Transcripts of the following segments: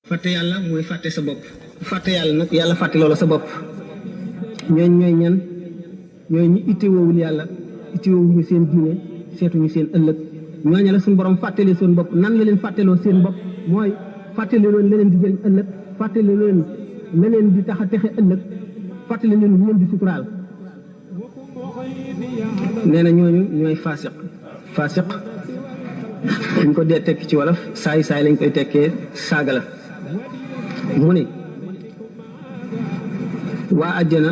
fàtte yàlla mooy fàtte sa bopp fàtte yàlla nag yàlla fàtte loola sa bopp ñooñ ñooy ñan ñooy ñi ittewoowul yàlla ittewoowuñu seen diine seetuñu seen ëllëg ñooñu la suñu borom fàttali seen bopp nan la leen fàtteloo seen bopp mooy fàttali leen la leen di jëriñ ëllëg fàttali leen la leen di tax a texe ëllëg fàttali leen lu leen di suturaal nee na ñooñu ñooy faasiq dañ ko dee tekki ci wolof saay lañ koy tekkee saaga la mu ne waa àjjana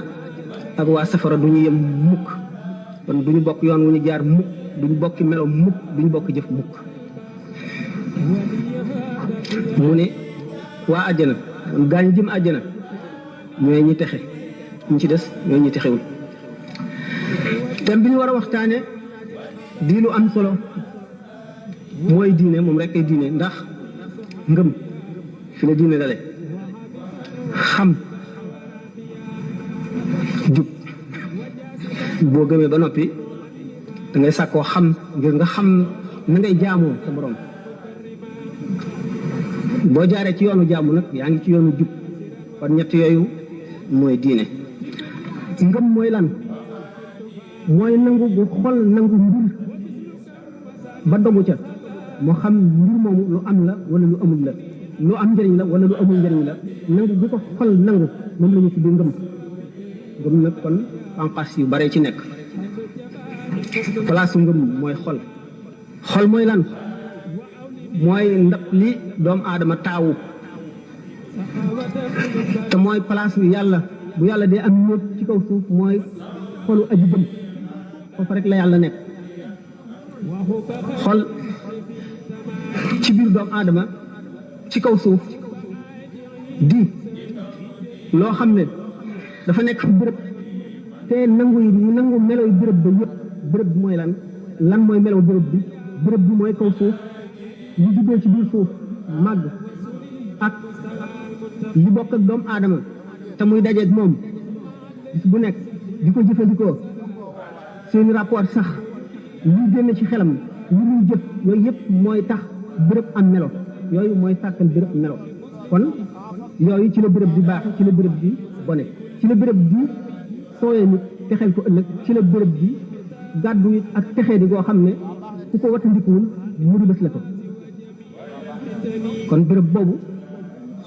ak waa safara du ñu yem mukk kon du ñu bokk yoon wu ñu jaar mukk du ñu bokki melo mukk du ñu bokk jëf mukk mu ne waa àjjana kon gaañ jëm àjjana ñooy ñi texe ñu ci des ñooy ñi texewul thème bi ñu war a waxtaane di lu am solo mooy diine moom rek ay diine ndax ngëm fi la diine dale xam jub boo gëmee ba noppi da ngay sàkkoo xam ngir nga xam na ngay jaamoo sa borom boo jaaree ci yoonu jaamu nag yaa ngi ci yoonu jub kon ñett yooyu mooy diine ngëm mooy lan mooy nangu bu xol nangu mbir ba dogu ca moo xam mbir moomu lu am la wala lu amul la lu am njëriñ la wala lu amul njëriñ la nangu bu ko xol nangu moom la ñu tuddee ngëm ngëm nag kon panqas yu bare ci nekk place ngëm mooy xol mooy lan mooy ndab li doomu aadama taawu te mooy place bi yàlla bu yàlla dee am ñëpp ci kaw suuf mooy xolu aji gëm foofu rek la yàlla nekk xol ci biir doomu aadama ci kaw suuf di loo xam ne dafa nekk fi béréb te nangu meloy béréb ba yëpp béréb bi mooy lan mooy melow béréb bi mooy kaw suuf li juddoo ci biir suuf màgg ak li bokk ak doomu aadama te muy dajeeg moom bis bu nekk di ko jëfandikoo seeni rapport sax li génn ci xelam li muy jëf yooyu yëpp mooy tax béréb am melo yooyu mooy sàkkal béréb melo kon yooyu ci la béréb di baax ci la béréb di bone ci la béréb di sooyee nit texeel ko ëllëg ci la béréb di gàddu it ak texee di goo xam ne ku ko watandikuwul mu di bés la ko kon béréb boobu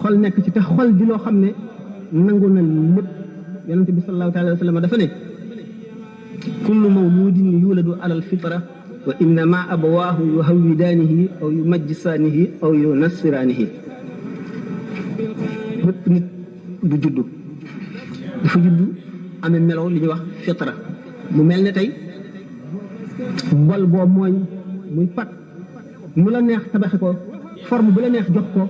xol nekk ci te xol di loo xam ne nangu na lépp yonente bi sallallahu alayhi wa sallam dafa ne kullu mawludin yuladu alal fitra wa innama abawaahu yuhawwidaanihi aw yumajjisaanihi aw yunassiraanihi bépp nit bu juddu dafa juddu amee melaw li ñuy wax fitra mu mel ne tey mbol boo mooñ muy pat mu la neex tabaxe ko forme bu la neex jox ko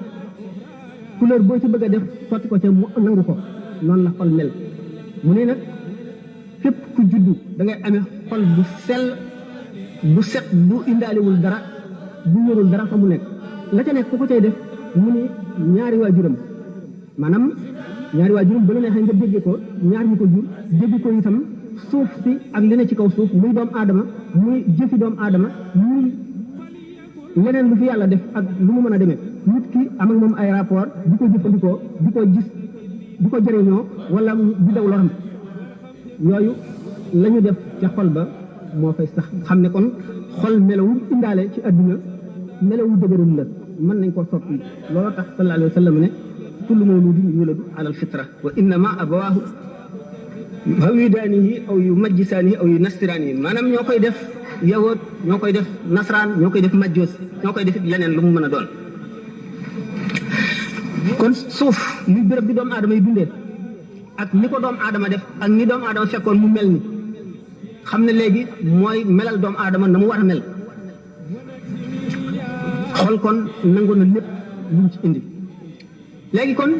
couleur boo ci bëgg a def sotti ko ca mu nangu ko noonu la xol mel mu ne nag fépp ku juddu da ngay amee xol bu sell bu set bu indaalewul dara bu yorul dara fa mu nekk la ca nekk ku ko cay def mu ne ñaari waajuram maanaam ñaari waajuram ba la neexee nga déggee ko ñaar ñi ko jur dégg ko itam suuf si ak li ne ci kaw suuf muy doomu aadama muy jëfi doomu aadama muy leneen lu fi yàlla def ak lu mu mën a demee nit ki am ak moom ay rapport di ko jëfandikoo di ko gis di ko jëriñoo wala di daw loram yooyu la ñu def ca xol ba moo fay sax xam ne kon xol melawu indaale ci adduna melawu dëgërul la mën nañ koo soppi looloo tax sallallahu alayhi wa sallam ne kullu mawludin yuladu alal fitra wa innama abawaahu yuhawwidaanihi aw yumajjisaanihi aw yunassiraanihi maanaam ñoo koy def yahood ñoo koy def nasraan ñoo koy def majjoos ñoo koy def leneen lu mu mën a doon kon suuf muy béréb bi doomu aadama yi dundee ak ni ko doomu aadama def ak ni doomu aadama fekkoon mu mel ni xam ne léegi mooy melal doomu aadama na mu war a mel xol kon nangu na lépp lu mu ci indi léegi kon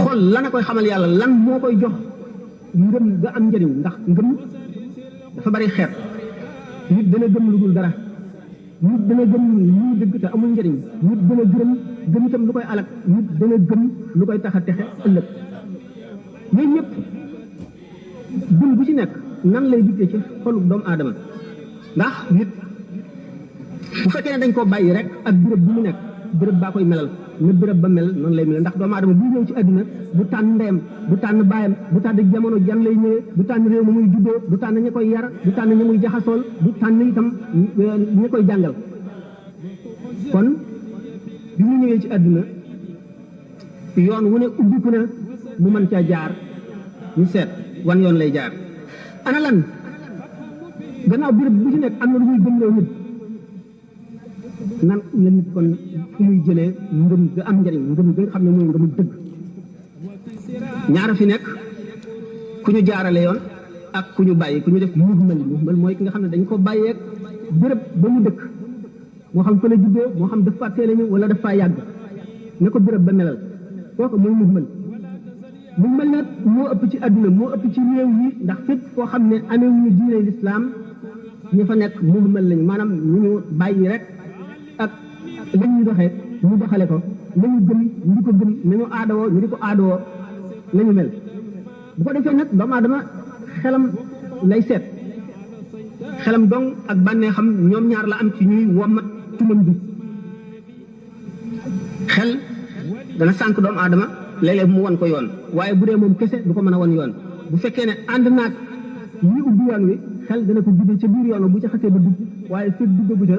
xol lan a koy xamal yàlla lan moo koy jox ngëm ga am njëriñ ndax ngëm dafa bari xeet nit dana gëm lu dul dara nit dana gëm luy dëgg te amul njëriñ nit dana gëm itam lu koy alak nit dana gëm lu koy tax a texe ëllëg yooyu ñëpp gëm bu ci nekk nan lay dikkee ci xolu doomu aadama ndax nit bu fekkee ne dañ koo bàyyi rek ak béréb bi mu nekk béréb baa koy melal na béréb ba mel noonu lay mel ndax doomu aadama bu ñëw ci àdduna bu tànn ndeyam bu tànn baayam bu tànn jamono jan lay ñëwee du tànn réew ma muy juddoo du tànn ña koy yar du tànn ña muy jaxasool du tànn itam ña koy jàngal kon bi mu ñëwee ci àdduna yoon wu ne ubbiku na mu mën caa jaar ñu seet wan yoon lay jaar ana lan gannaaw béréb bu ci nekk am na lu muy gëmloo nit nan la nit kon fu muy jëlee ngëm ga am njëriñ ngëm ga nga xam ne mooy ngëmu dëgg ñaara fi nekk ku ñu jaarale yoon ak ku ñu bàyyi ku ñu def muhmal mooy ki nga xam ne dañ ko bàyyeeg béréb ba mu dëkk moo xam fa la juddoo moo xam daf faa teel a ñëw wala daf faa yàgg ne ko béréb ba melal kooku mooy muhmal nag moo ëpp ci àdduna moo ëpp ci réew yi ndax fépp foo xam ne amee wuñu diine lislaam ñi fa nekk muhmal lañu maanaam ñu ñu bàyyi rek ak la ñuy doxee ñu doxale ko nañu gëm ñu di ko gëm nañu aadawoo ñu di ko aadawoo nañu mel bu ko defee nag doomu aadama xelam lay seet xelam dong ak bànnee xam ñoom ñaar la am ci ñuy wommat tumam bi xel dana sànq doomu aadama léeg-léeg mu won ko yoon waaye bu dee moom kese du ko mën a won yoon bu fekkee ne ànd naag ñi ubbi yoon wi xel dana ko jubee ca biir yoon bu ca xasee ba dugg waaye fekk duggagu ca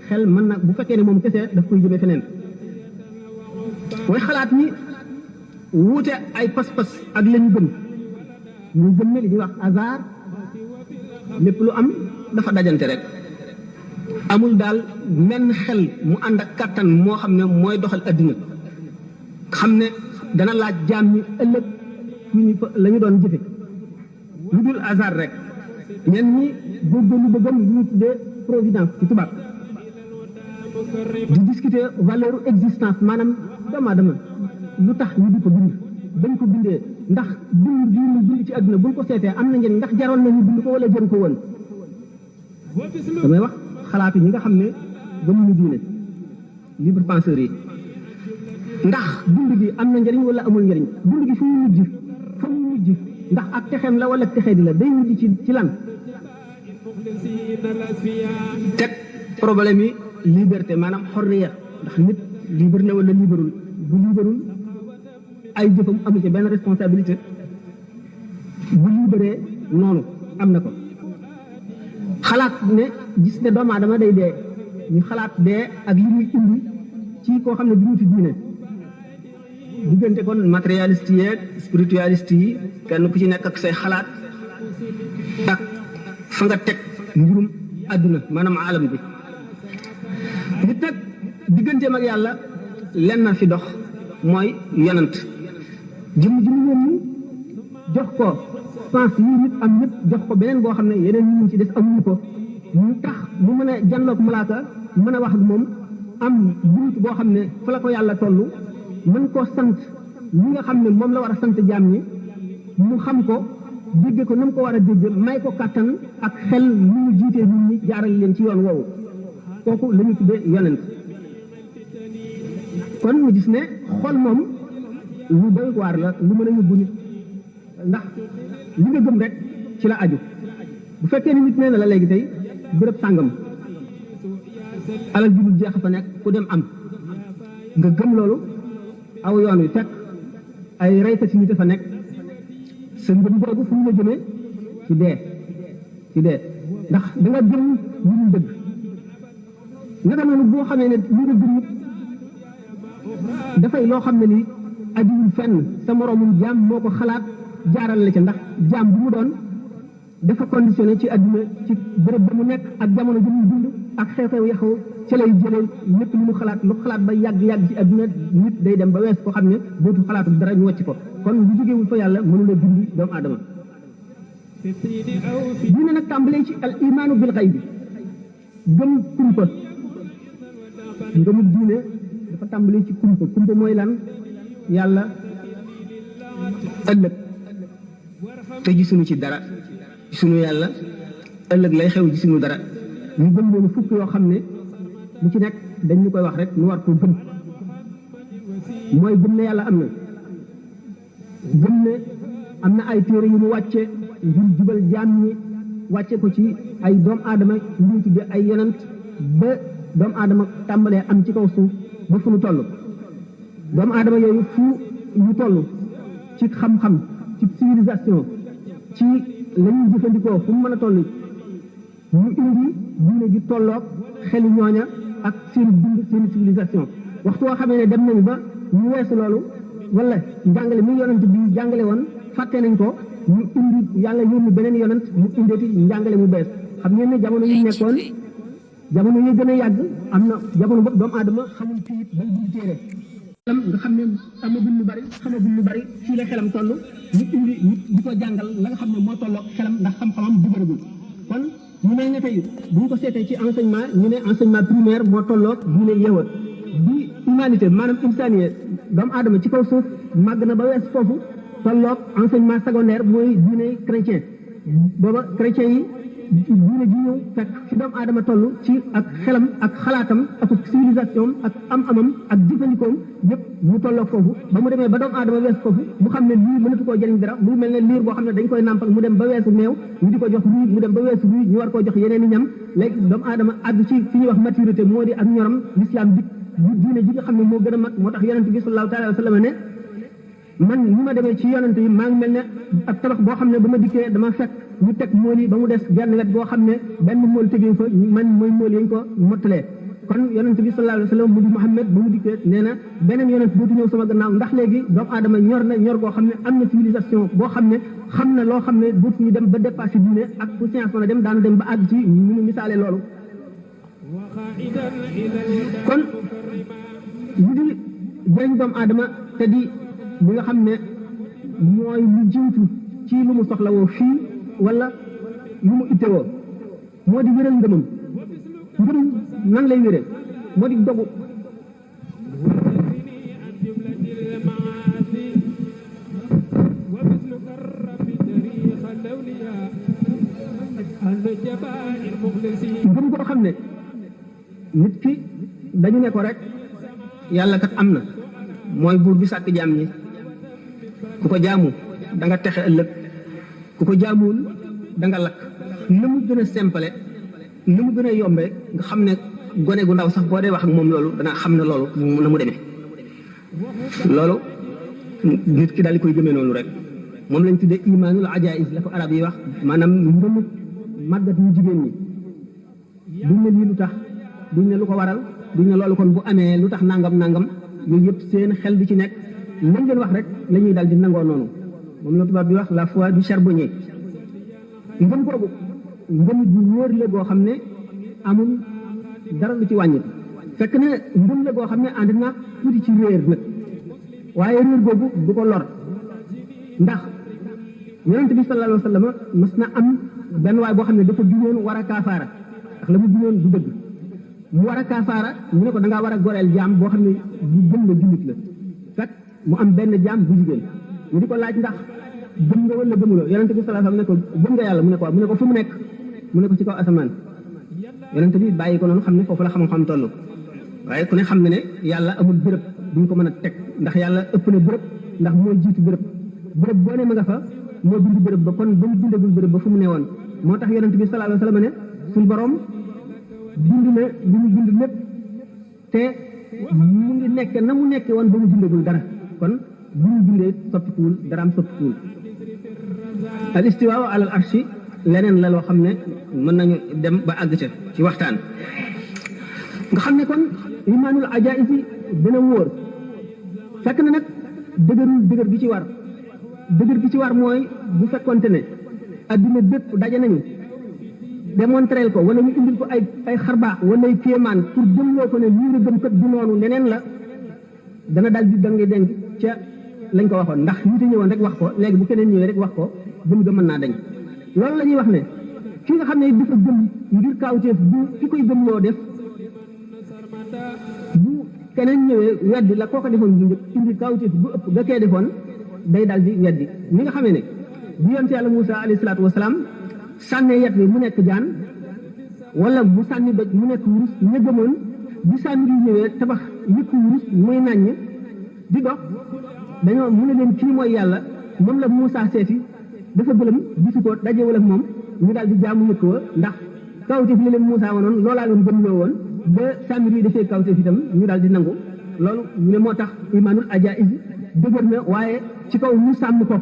xel mën na bu fekkee ne moom kese daf koy jëmee feneen mooy xalaat ni wuute ay pas-pas ak la ñu gëm ñu gëm ne li ñuy wax hasard lépp lu am dafa dajante rek amul daal menn xel mu ànd ak kàttan moo xam ne mooy doxal adduna xam ne dana laaj jaam ñi ëllëg ñu ñu la ñu doon jëfe lu dul hasard rek ñenn ñi góorgóorlu ba gëm lu ñu tuddee providence ci tubaab di discuter valeur existence maanaam doomu aadama lu tax ñu di ko bind bañ ko bindee ndax bind bii ñu bind ci àdduna buñ ko seetee am na njëriñ ndax jaroon nañu bind ko wala jaru ko woon damay wax xalaatu ñi nga xam ne gëmuñu diine libre penseurs yi ndax bind gi am na njëriñ wala amul njëriñ bind gi fu mu mujj ndax ak texeem la wala texee di la day mujj ci lan teg problème yi liberté maanaam xorriya ndax nit libre na wala liberul bu liberul ay jëfam amu ci benn responsabilité bu libéré noonu am na ko xalaat ne gis ne doomu aadama day dee ñu xalaat dee ak li muy indi ci koo xam ne du ñu ci diine diggante kon matérialiste yi ak spiritualiste yi kenn ku ci nekk ak say xalaat ak fa nga teg mbirum àdduna maanaam alam bi nit nag digganteem ak yàlla lenn na fi dox mooy yonant jëmm yónni jox ko sens yi nit am ñëpp jox ko beneen boo xam ne yeneen ñu ci des amuñu ko ñu tax mu mën a janloog malaaka mën a wax ak moom am bunt boo xam ne fa la ko yàlla toll mën koo sant ñi nga xam ne moom la war a sant jaam ñi mu xam ko dégge ko na mu ko war a dégge may ko kàttan ak xel lu mu jiitee nit ñi jaaral leen ci yoon woowu kooku la ñu tuddee yonent kon mu gis ne xol moom lu doy waar la lu mën a yóbbu nit ndax li nga gëm rek ci la aju bu fekkee ni nit nee na la léegi tey bërëb sàngam alal ju dul jeex fa nekk ku dem am nga gëm loolu aw yoon wi fekk ay reykat yi nit fa nekk sa ngëm boobu fu mu la jëmee ci dee ndax da nga gëm lu dul dëgg naka noonu boo xamee ne li nga gëm dafay loo xam ne ni ajuwul fenn sa moroomum jaam moo ko xalaat jaaral la ca ndax jaam bu mu doon dafa conditionné ci àdduna ci bërëb ba mu nekk ak jamono ji mu dund ak xew-xew yaxaw ca lay jëlee lépp lu mu xalaat lu xalaat ba yàgg ci àdduna nit day dem ba wees koo xam ne dootu xalaatu dara ñu wàcc ko kon lu jógewul fa yàlla mënula dindi doomu aadama diine nag tàmbalee ci al imaanu bil xayb bi gëm kumpa ngëmu diine dafa tàmbalee ci kumpa mooy lan yàlla ëllëg te gisuñu ci dara gisuñu yàlla ëllëg lay xew gisuñu dara ñu gëm loolu fukk yoo xam ne lu ci nekk dañ ñu koy wax rek ñu war ko gëm mooy gëm ne yàlla am na gëm ne am na ay téere yu mu wàcce ngir jubal jaam ñi wàcce ko ci ay doom aadama yu ñu tudde ay yonent ba doomu aadama tàmbalee am ci kaw suuf ba fu mu toll doomu aadama yooyu fu ñu toll ci xam-xam ci civilisation ci la ñuy jëfandikoo fu mu mën a toll ñu indi diine ji tolloog xelu ñooña ak seen dund seen civilisation waxtu woo xamee ne dem nañu ba ñu weesu loolu wala njàngale mi yonent bi jàngale woon fàtte nañ ko ñu indi yàlla yónni beneen yonent mu indeeti njàngale mu bees xam ngeen ne jamono yi nekkoon jamono yi gën a yàgg am na jamono bopp doomu aadama xamul kayit bay bind téere nga xam ne amagul lu bari xamagul lu bari fii la xelam toll ñu indi di ko jàngal la nga xam ne moo tolloo xelam ndax xam-xamam dëgëragul kon ñu mel ne tey bu ñu ko seetee ci enseignement ñu ne enseignement primaire moo tolloo diine yëwat bi humanité maanaam insaniye doomu aadama ci kaw suuf màgg na ba wees foofu tolloog enseignement secondaire mooy diine chrétien booba chrétien yi diine ji ñëw fekk ci doomu aadama toll ci ak xelam ak xalaatam ak civilisation ak am-amam ak jëfandikoom yëpp mu tolloog foofu ba mu demee ba doomu aadama wees foofu mu xam ne lii mënatu koo jëriñ dara mu mel ne liir boo xam ne dañ koy nàmpal mu dem ba weesu meew ñu di ko jox ruuj mu dem ba weesu ruuj ñu war koo jox yeneen i ñam léegi doomu aadama àgg ci fi ñuy wax maturité moo di ak ñoram l'islam dik diine ji nga xam ne moo gën a mag moo tax yonent bi sallallahu taala wa sallam ne man ni ma demee ci yonent yi maa ngi mel ne ab tabax boo xam ne ba ma dikkee dama fekk ñu teg mool yi ba mu des genn wet boo xam ne benn mool tegee fa man mooy mool yañ ko mottalee kon yonent bi sallallahu alayhi wa sallam mu di Muhammad ba mu dikkee nee na beneen yonent dootu ñëw sama gannaaw ndax léegi doomu aadama ñor na ñor goo xam ne am na civilisation boo xam ne xam na loo xam ne dootu ñu dem ba dépassé diine ak fu science mën a dem daanu dem ba àgg ci ñu mu misaale loolu kon lu di jëriñ doomu aadama te di li nga xam ne mooy lu jiitu ci lu mu soxlawoo fii wala lu mu ittewoo moo di wéral ngëmam ngëm nan lay wéree moo di dogu ngëm koo xam ne nit ki dañu ne ko rek yàlla kat am na mooy buur bi sàkk jaam ñi ku ko jaamu da nga texe ëllëg ku ko jaamuwul da nga lakk na mu gën a simple na mu gën a yombe nga xam ne gone gu ndaw sax boo dee wax ak moom loolu dana xam ne loolu na mu demee loolu nit ki daal di koy gëmee noonu rek moom lañ tuddee imaanul ajaïs la ko arab yi wax maanaam ngëmu màggat ñu jigéen ñi duñ ne lii lu tax duñ ne lu ko waral duñ ne loolu kon bu amee lu tax nangam yooyu yëpp seen xel di ci nekk lañ leen wax rek la ñuy daal di nangoo noonu moom la tubaab bi wax la foi du charbonnier ngëm googu ngëm ju wóor la goo xam ne amul dara lu ci wàññi fekk ne ngëm la goo xam ne ànd naa tuuti ci réer nag waaye réer googu du ko lor ndax yonent bi sallallahu alayhi wa sallam mas na am benn waay boo xam ne dafa juñoon war a kaafaara ndax la mu juñoon du dëgg mu war a kaafaara ñu ne ko da ngaa war a goreel jaam boo xam ne bu gëm la jullit la fekk mu am benn jaam bu jigéen ñu di ko laaj ndax gëm nga wala gëmuloo yonent bi sallallahu alayhi wa sallam ne ko gëm nga yàlla mu ne ko mu ne ko fu mu nekk mu ne ko ci kaw asamaan yonent bi bàyyi ko noonu xam ne foofu la xam-xam toll waaye ku ne xam ne ne yàlla amul bërëb duñ ko mën a teg ndax yàlla ëpp na bërëb ndax moo jiitu bërëb boo ne ma nga fa moo bind bërëb ba kon ba mu bindagul bërëb ba fu mu ne woon moo tax yonent bi sallallahu alayhi wa sallam ne suñ borom bind na li mu bind lépp te mu ngi nekk na mu nekkee woon ba mu bindagul dara kon bu ñu bindee soppikuwul daraam soppikuwul al istiwaa alal arshi leneen la loo xam ne mën nañu dem ba àgg ca ci waxtaan nga xam ne kon imaanul ajaïs yi dina wóor fekk na nag dëgër gi ci war dëgër gi ci war mooy bu fekkonte ne adduna bépp daje nañu démontreel ko wala ñu indil ko ay xarbaax wala ay kéemaan pour gëmloo ko ne lii nga gëm kat du noonu neneen la dana daal di da ngay denc ca lañ ko waxoon ndax ñu te ñëwoon rek wax ko léegi bu keneen ñëwee rek wax ko gëm ga mën naa dañ loolu la ñuy wax ne ki nga xam ne dafa gëm ngir kaawteef bu ki koy gëmloo def bu keneen ñëwee weddi la koo ko defoon bu njëkk indi kaawteef bu ëpp ga kee defoon day daal di weddi ni nga xamee ne bu yonent yàlla Muusa alayhi salaatu wasalaam sànnee yet wi mu nekk jaan wala bu sànni doj mu nekk wurus ña gëmoon bu sànni di ñëwee tabax yëpp wurus muy nàññ di dox dañoo mu ne leen kii mooy yàlla moom la Muusa seeti dafa gëlëm gisu ko dajewul ak moom ñu daal di jaamu yëkk wa ndax kawteef li leen Muusa wanoon loolaa leen gëmloo woon ba sànni yi dafee kawteef itam ñu daal di nangu loolu ñu ne moo tax imaanul ajaiz dëgër na waaye ci kaw ñu sàmm ko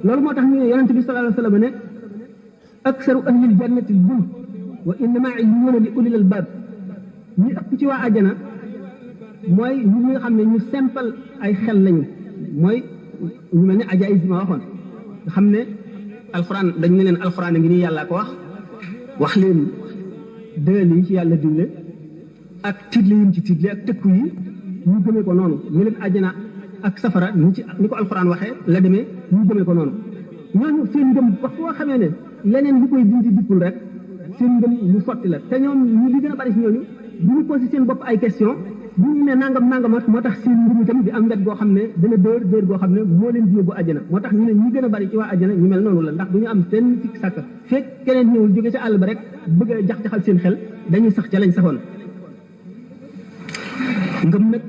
loolu moo tax ñu ne yonente bi sallallahu alayhi wa sallam ne aksaru ahlil jannati bul wa innama illuuna li ulil albab ñi ëpp ci waa àjjana mooy ñi nga xam ne ñu simple ay xel lañu mooy ñu mel ne ajaiz ma waxoon nga xam ne alxuraan dañu ne leen alxuraan a ngi nii yàllaa ko wax leen dël yi ci yàlla digle ak tiitle yi ci tiitle ak tëkku yi ñu gëmee ko noonu ñu leen àjjana ak safara ni ko alxuraan waxee la demee ñu gëmee ko noonu ñooñu seen ngëm wax foo xamee ne leneen lu koy dindi dikkul rek seen ngëm ñu sotti la te ñoom ñu li gën a bari si ñooñu bu ñu posé seen bopp ay question bu ñu ne nangam moo tax seen ngëm itam di am wet goo xam ne dana dër goo xam ne moo leen di yóbbu àjjana moo tax ñu ne ñi gën a bari ci waa àjjana ñu mel noonu la ndax du ñu am seen sikk sàkk fekk keneen ñëwul jóge ci àll ba rek bëgg a jax-jaxal seen xel dañuy sax ca lañ saxoon ngëm nag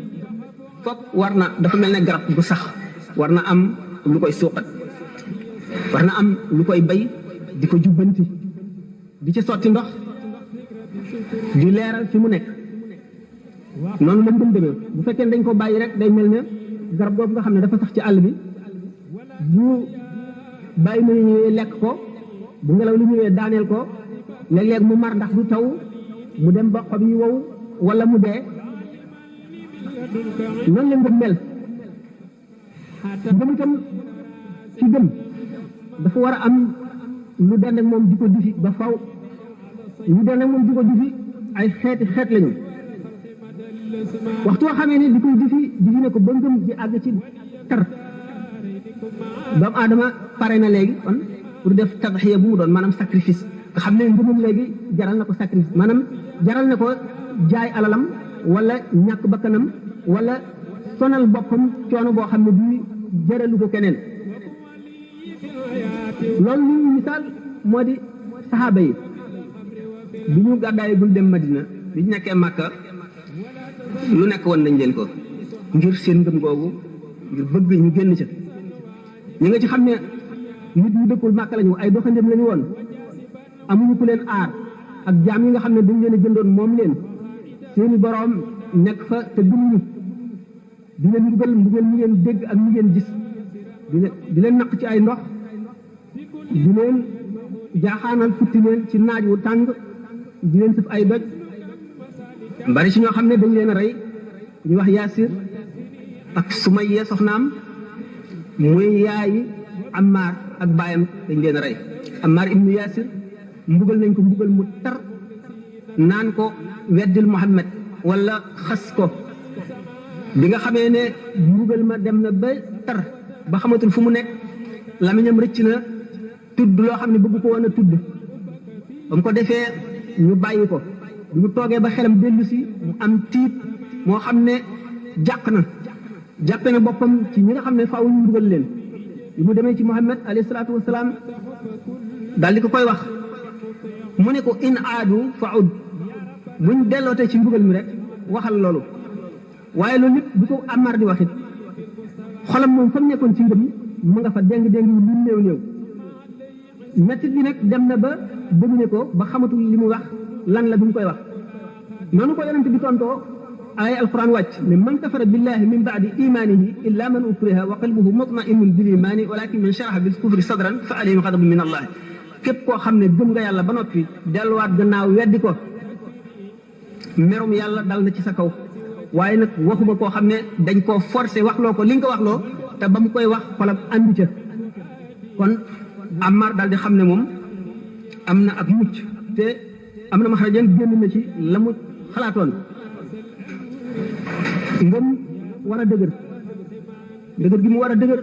foog war na dafa mel ne garab bu sax war na am lu koy suuqat war na am lu koy bay di ko jubbanti di ci sotti ndox di leeral fi mu nekk noonu lañ gën demee bu fekkee dañ ko bàyyi rek day mel ne garab boobu nga xam ne dafa sax ci àll bi bu bàyyi ma ñëwee lekk ko bu ngelaw li ñëwee daaneel ko léeg-léeg mu mar ndax du taw mu dem ba xob yi wow wala mu dee noonu la ngëm mel ngëm itam ci gëm dafa war a am lu dend ak moom di ko difi ba faw lu dend ak moom di ko difi ay xeet lañu waxtu woo xamee ne di koy difi ne ko ba ngëm di àgg ci tar doomu aadama pare na léegi kon pour def tadxiya bu mu doon maanaam sacrifice nga xam ne ngëmam léegi jaral na ko sacrifice maanaam jaral na ko jaay alalam wala ñàkk bakkanam wala sonal boppam coono boo xam ne bii jëralu ko keneen loolu ñu misaal moo di saxaaba yi bi ñu gàddaayagul dem Madina bi ñu nekkee Makka lu nekk woon nañ leen ko ngir seen ngëm googu ngir bëgg ñu génn ca ñi nga ci xam ne nit ñu dëkkul Makka lañu ay doxandéem lañu woon amuñu ku leen aar ak jaam yi nga xam ne dañ leen a jëndoon moom leen seeni boroom nekk fa te gëmuñu di leen mbugal mu ngeen dégg ak mu ngeen gis di leen naq ci ay ndox di leen jaaxaanal futti leen ci naaj wu tàng di leen sëf ay doj bari ci ñoo xam ne dañ leen a rey ñu wax Yaasir ak Sumayya soxnaam muy yaayi Ammaar ak baayam dañ leen a rey Ammaar ibnu Yaasir mbugal nañ ko mbugal mu tar naan ko weddil Muhammad wala xas ko bi nga xamee ne mbugal ma dem na ba tar ba xamatul fu mu nekk lamiñam rëcc na tudd loo xam ne bëgg ko woon a tudd ba mu ko defee ñu bàyyi ko bu ñu toogee ba xelam dellu si mu am tiit moo xam ne jàppe na boppam ci ñi nga xam ne faaw ñu mbugal leen bi mu demee ci Muhammad alayhi salaatu wasalaam daal di ko koy wax mu ne ko in aadu fa ud buñ dellootee ci mbugal mi rek waxal loolu waaye loolu lépp bu ko Ammaar di wax it xolam moom fa mu nekkoon ci ngëm mu nga fa déng-déng lu néew mettit bi nag dem na ba domine ko ba xamatul li mu wax lan la bu ñu koy wax noonu ko yonent bi tontoo ay alquran wàcc ne man kafara billahi min baadi imanihi illa man ukriha wa qalbuhu mutma'innun bil imani walakin man sharaha bil kufri sadran fa alayhim ghadabun min allah képp koo xam ne gëm nga yàlla ba noppi delluwaat gannaaw weddi ko merum yàlla dal na ci sa kaw waaye nag waxuma koo xam ne dañ koo forcé waxloo ko li nga ko waxloo te ba mu koy wax xolam andi ca kon Ammaar daal di xam ne moom am na ak mucc te am na maxrajan génn na ci la mu xalaatoon ngëm war a dëgër gi mu war a dëgër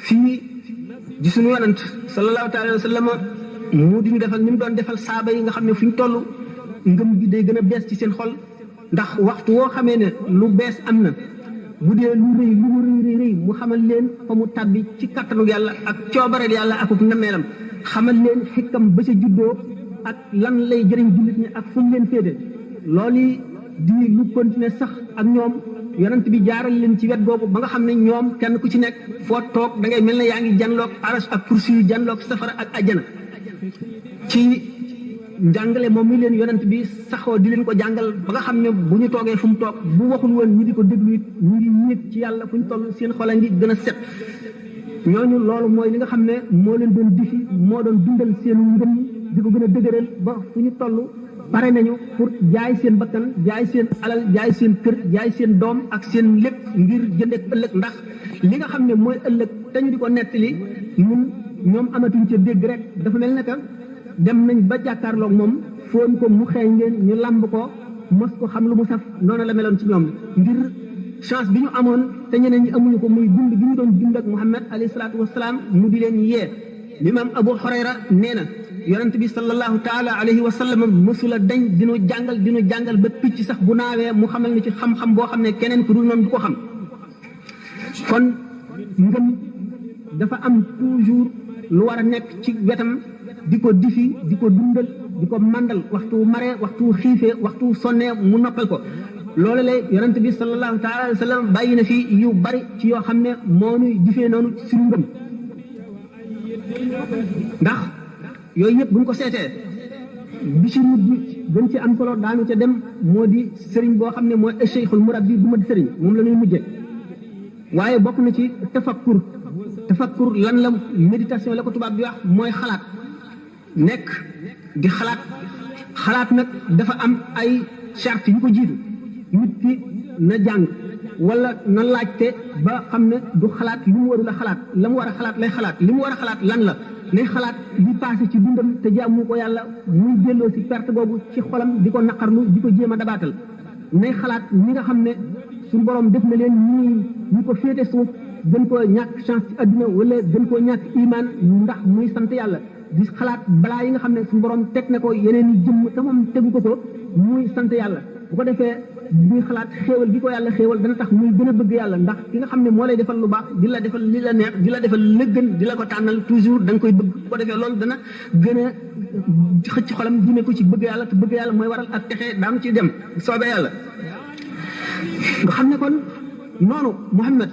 fii di suñu yonent sallallahu taala wa sallam mu di ñu defal ni mu doon defal saaba yi nga xam ne fu ñu toll ngëm gi day gën a bees ci seen xol ndax waxtu woo xamee ne lu bees am na bu dee lu rëy lu mu rëy mu xamal leen fa mu tàbbi ci kattanu yàlla ak coobareel yàlla akuk nameelam xamal leen xikkam ba ca juddoo ak lan lay jëriñ jullit ñi ak fu mu leen féete loolu di lu continuer sax ak ñoom yonent bi jaaral leen ci wet googu ba nga xam ne ñoom kenn ku ci nekk foo toog da ngay mel ne yaa ngi janloog aras ak kursi yu janloog safara ak ajjana ci njàngale moom mi leen yonent bi saxoo di leen ko jàngal ba nga xam ne bu ñu toogee fu mu toog bu waxul woon ñi di ko déglu it ñu ngi ñéeg ci yàlla fu ñu toll seen xol a ngi gën a set ñooñu loolu mooy li nga xam ne moo leen doon difi moo doon dundal seen ngëm di ko gën a dëgëral ba fu ñu toll pare nañu pour jaay seen bakkan jaay seen alal jaay seen kër jaay seen doom ak seen lépp ngir jëndeek ëllëg ndax li nga xam ne mooy ëllëg te ñu di ko nettali ñun ñoom amatuñ ca dégg rek dafa mel ne que dem nañ ba jàkkaarloog moom foon ko mu xeeñ leen ñu làmb ko mos ko xam lu mu saf noonu la meloon ci ñoom ngir chance bi ñu amoon te ñeneen ñi amuñu ko muy dund bi ñu doon dund ak Muhammad alayhi salaatu wasalaam mu di leen yee limaam Abu Hurayra nee na yonent bi sallallahu taala alayhi wa sallam mësula dañ dinu jàngal ba picc sax bu naawee mu xamal ni ci xam-xam boo xam ne keneen ku dul noonu du ko xam kon ngëm dafa am toujours lu war a nekk ci wetam di ko difi di ko dundal di ko mandal waxtu maree waxtu xiifee waxtu sonnee mu noppal ko loolu la yonent bi sallallahu taala alayhi wa sallam bàyyi na fi yu bari ci yoo xam ne moo nuy difee noonu suñu ngëm ndax yooyu yëpp buñ ko seetee bi ci mujj gën ci am solo daanu ca dem moo di sëriñ boo xam ne mooy cheikhul murabbi bu ma di sëriñ moom la ñuy mujje waaye bokk na ci tafakkur lan la méditation la ko tubaab bi wax mooy xalaat nekk di xalaat nag dafa am ay charte yu ko jiitu nit ki na jàng wala na laajte ba xam ne du xalaat li mu warul a xalaat la mu war a xalaat lay xalaat li mu war a xalaat lan la nay xalaat li passé ci dundam te jaamu ko yàlla muy delloo si perte boobu ci xolam di ko naqarlu di ko jéem a dabaatal nay xalaat ñi nga xam ne suñu borom def na leen ñu ko féete suuf gën koo ñàkk chance ci adduna wala gën koo ñàkk iman ndax muy sant yàlla di xalaat balaa yi nga xam ne suñu borom teg na ko yeneen i jëmm te moom tegu ko muy sant yàlla bu ko defee muy xalaat xéewal gi ko yàlla xéewal dana tax muy gën a bëgg yàlla ndax ki nga xam ne moo lay defal lu baax di la defal li la neex di la defal la gën di la ko tànnal toujours da nga koy bëgg bu ko defee loolu dana gën a xëcc xolam jëmee ko ci bëgg yàlla te bëgg yàlla mooy waral ak texe daanu ci dem soobee yàlla nga xam ne kon noonu Muhammad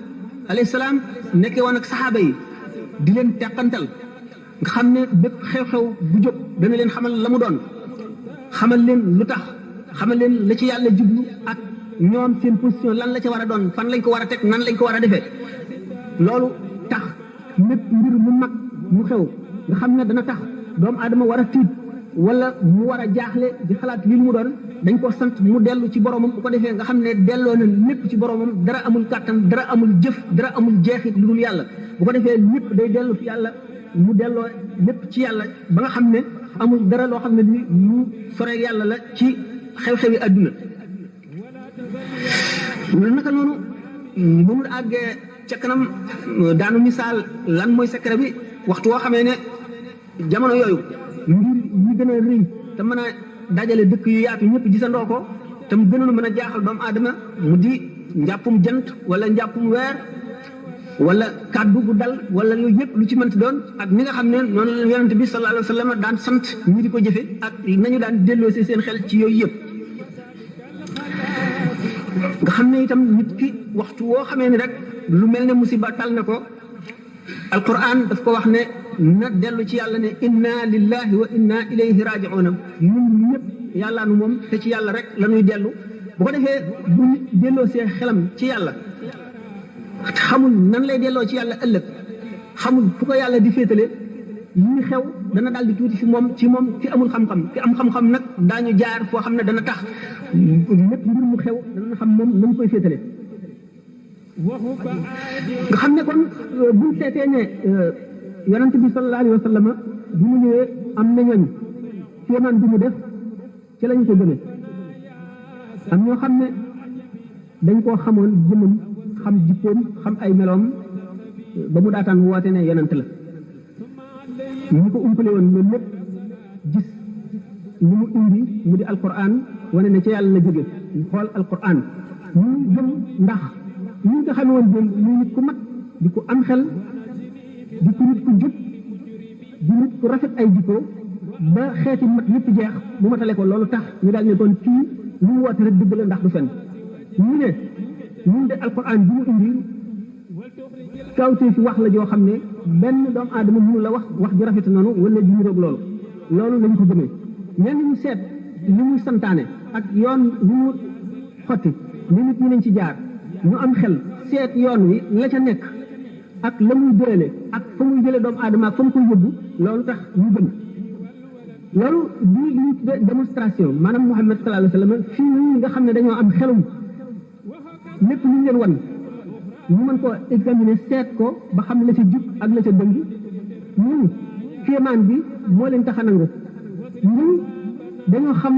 alayhi salaam nekkee woon ak saxaaba yi di leen teqantal nga xam ne bépp xew-xew bu jóg dana leen xamal la mu doon xamal leen lu tax xamal leen la ci yàlla jublu ak ñoom seen position lan la ca war a doon fan lañ ko war a teg nan lañ ko war a defee loolu tax mépp mbir mu mag mu xew nga xam ne dana tax doomu aadama war a tiit wala mu war a jaaxle di xalaat li mu doon dañ ko sant mu dellu ci boromam bu ko defee nga xam ne delloo na lépp ci boromam dara amul kàttan dara amul jëf dara amul jeexit lu dul yàlla bu ko defee lépp day dellu fi yàlla mu delloo lépp ci yàlla ba nga xam ne amul dara loo xam ne ni mu sore yàlla la ci xew-xewi adduna naka noonu bu mu àggee ca kanam daanu misaal lan mooy secret bi waxtu woo xamee ne jamono yooyu ngir yi gën a rëy te mën a dajale dëkk yu yaatu ñëpp gisandoo ko te mu gënoon mën a jaaxal doomu aadama mu di njàppum jant wala njàppum weer wala kàddu gu dal wala yooyu yëpp lu ci mënti doon ak ni nga xam ne noonu la yonent bi sallallahu alayhi wa sallam daan sant ñi di ko jëfe ak nañu daan delloo si seen xel ci yooyu yëpp nga xam ne itam nit ki waxtu woo xamee ni rek lu mel ne musiba tal na ko alquran daf ko wax ne na dellu ci yàlla ne inna lillahi wa inna ilayhi raji'un ñun ñëpp yàlla nu moom te ci yàlla rek la ñuy dellu bu ko defee bu nit delloo see xelam ci yàlla xamul nan lay delloo ci yàlla ëllëg xamul fu ko yàlla di féetale yi xew dana daal di tuuti fi moom ci moom ki amul xam-xam ki am xam-xam nag daañu jaar foo xam ne dana tax lépp mbir mu xew dana xam moom na mu koy féetale nga xam ne kon buñ seetee ne yonent bi sallallahu alayhi wa sallam bi mu ñëwee am na ñooñ kéemaan bi mu def ci lañ ko gëmee am ñoo xam ne dañ koo xamoon jëmmam xam jikkoom xam ay meloom ba mu daataan woote ne yonent la ñu ko umpale woon loolu lépp gis li mu indi mu di alquran wane ne ca yàlla la jóge ñu xool alquran ñu gëm ndax ñu nga xamee woon démb muy nit ku mat di ko am xel di ko nit ku jub di nit ku rafet ay jikko ba xeeti mat yëpp jeex mu matale ko loolu tax ñu daal ne kon kii lu mu woote rek dëgg la ndax du fen ñu ne ñun de alquran bi mu indi kawtee fi wax la joo xam ne benn doomu aadama mënu la wax ju rafet noonu wala ju niroog loolu lañ ko gëmee ñenn ñu seet li muy santaane ak yoon wi mu xotti ni nit ñi nañ ci jaar ñu am xel seet yoon wi la ca nekk ak la muy jële ak fa muy jële doomu aadama ak fa mu koy yóbbu loolu tax ñu gën loolu di li ñu tuddee démonstration maanaam Muhammad sallallahu alayhi wa sallam fii nii nga xam ne dañoo am xelum lépp lu ñu leen wan ñu mën koo examiner seet ko ba xam la ca jub ak la ca dëng ñun kéemaan bi moo leen tax a nangu ñun dañoo xam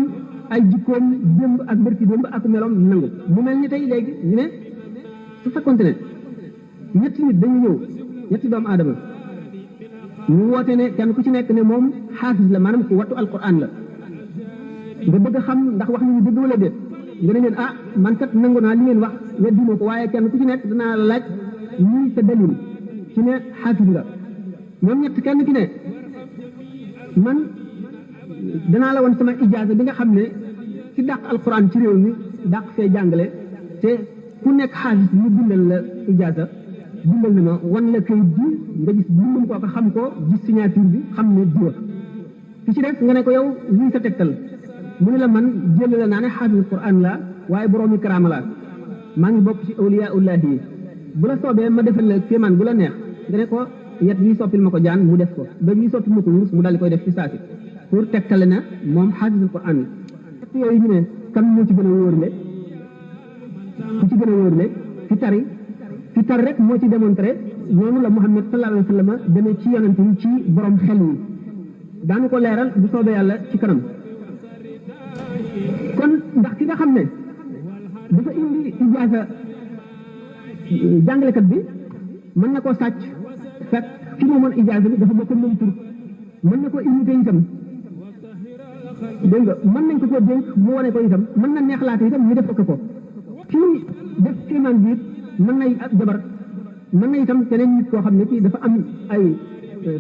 ay jikkoom démb ak bërki démb ak meloom nangu mu mel ni tey léegi ñu ne su fekkoonte ne ñetti nit dañu ñëw ñetti doomu aadama ñu woote ne kenn ku ci nekk ne moom xaafis la maanaam ku wattu alquran la nga bëgg a xam ndax wax nañu dëgg wala déet nga ne leen ah man kat nangu naa li ngeen wax weddi ma ko waaye kenn ku ci nekk danaa la laaj ñuy sa dalil ci ne xaafis nga ñoom ñett kenn ki ne man danaa la woon sama ijaaza bi nga xam ne ci dàq alquran ci réew mi dàq fee jàngale te ku nekk xaafis ñu bindal la ijaaza bindal na ma wan la kayit bi nga gis bindum koo ko xam ko gis signature bi xam ne diwa ki ci def nga ne ko yow luy sa tegtal mu ne la man jël la naa ne xaafis quran la waaye boroomi karaama la maa ngi bokk ci awliyaullahi yi bu la soobee ma defal la kéemaan bu la neex nga ne ko yet bii soppil ma ko jaan mu def ko ba bii soppil ma ko wurus mu daal di koy def ci saasi pour tegtale na moom xaafis quran la teg yooyu ñu ne kan moo ci gën a wóorle ku ci gën a wóorle fi tar rek moo ci démontré noonu la Muhammad sallallahu alayhi wa sallam demee ci yonent yi ci borom xel yi daanu ko leeral bu soobee yàlla ci kanam kon ndax ki nga xam ne dafa indi ijaaza jàngalekat bi mën na koo sàcc fekk ki moomoon ijaaza bi dafa bokk moom tur mën na ko imité itam dégg nga mën nañ ko koo dénk mu wane ko itam mën na neexlaate itam ñu def ko kii def kéemaan bi mën nay ak jabar mën na itam keneen nit koo xam ne kii dafa am ay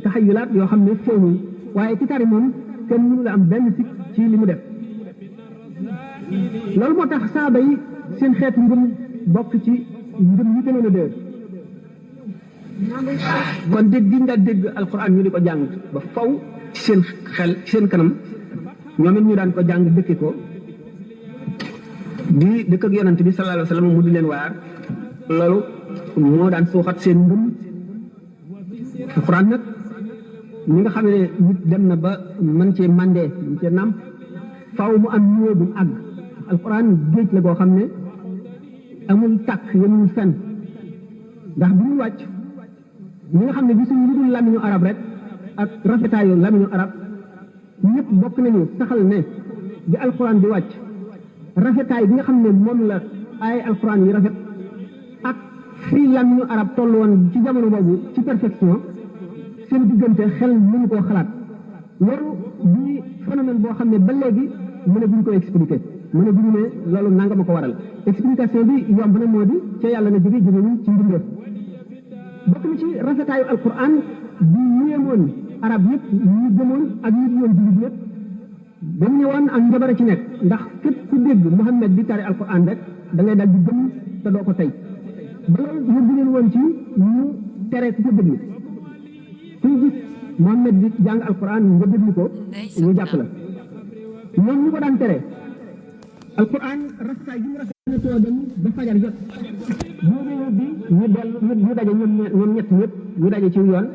taxayulaat yoo xam ne feeñul waaye ci tari moom kenn mënu la am benn sikk ci li mu def loolu moo tax saaba yi seen xeetu ngëm bokk ci ngëm yi gënoon a dee kon dégg gi nga dégg alquran ñu di ko jàng ba faw ci seen xel ci seen kanam ñoom it ñu daan ko jàng dëkke ko di dëkk ak yonent bi sallallahu alayhi wa sallam mu di leen waar loolu moo daan suuxat seen ngëm alquran nag ñi nga xam ne nit dem na ba mën cee mandee mën cee nàmp faw mu am ñëw bu àgg alquran géej la boo xam ne amul tàkk yemul fenn ndax bi muy wàcc ñi nga xam ne gisuñu lu dul làmmiñu arab rek ak rafetaayu làmmiñu arab ñëpp bokk nañu saxal ne bi alquran di wàcc rafetaay bi nga xam ne moom la ay alquran yi rafet ak fii làmmiñu arab toll woon ci jamono boobu ci perfection seen diggante xel mënu koo xalaat loolu di phénomène boo xam ne ba léegi mën a buñ ko expliquer mën a buñu ne loolu nanga ma ko waral explication bi yomb na moo di ca yàlla na jóge jógewul ci mbindeef bokk na ci rafetaayu alquran bi yéemoon arab yëpp ñu gëmoon ak ñu yoon jullit yëpp ba mu ñëwoon ak njabara ci nekk ndax képp ku dégg Muhammad di tari alquran rek da ngay dal di gëm te doo ko tey ba loolu yóbbu leen woon ci ñu tere ku ko déglu kuy gis Muhammad di jàng alquran nga déglu ko ñu jàpp la ñoom ñu ko daan tere alquran rafetaay bi mu rafetoo dem ba fajar jot boobu bi ñu dellu ñu daje ñoom ñett ñëpp ñu daje ci yoon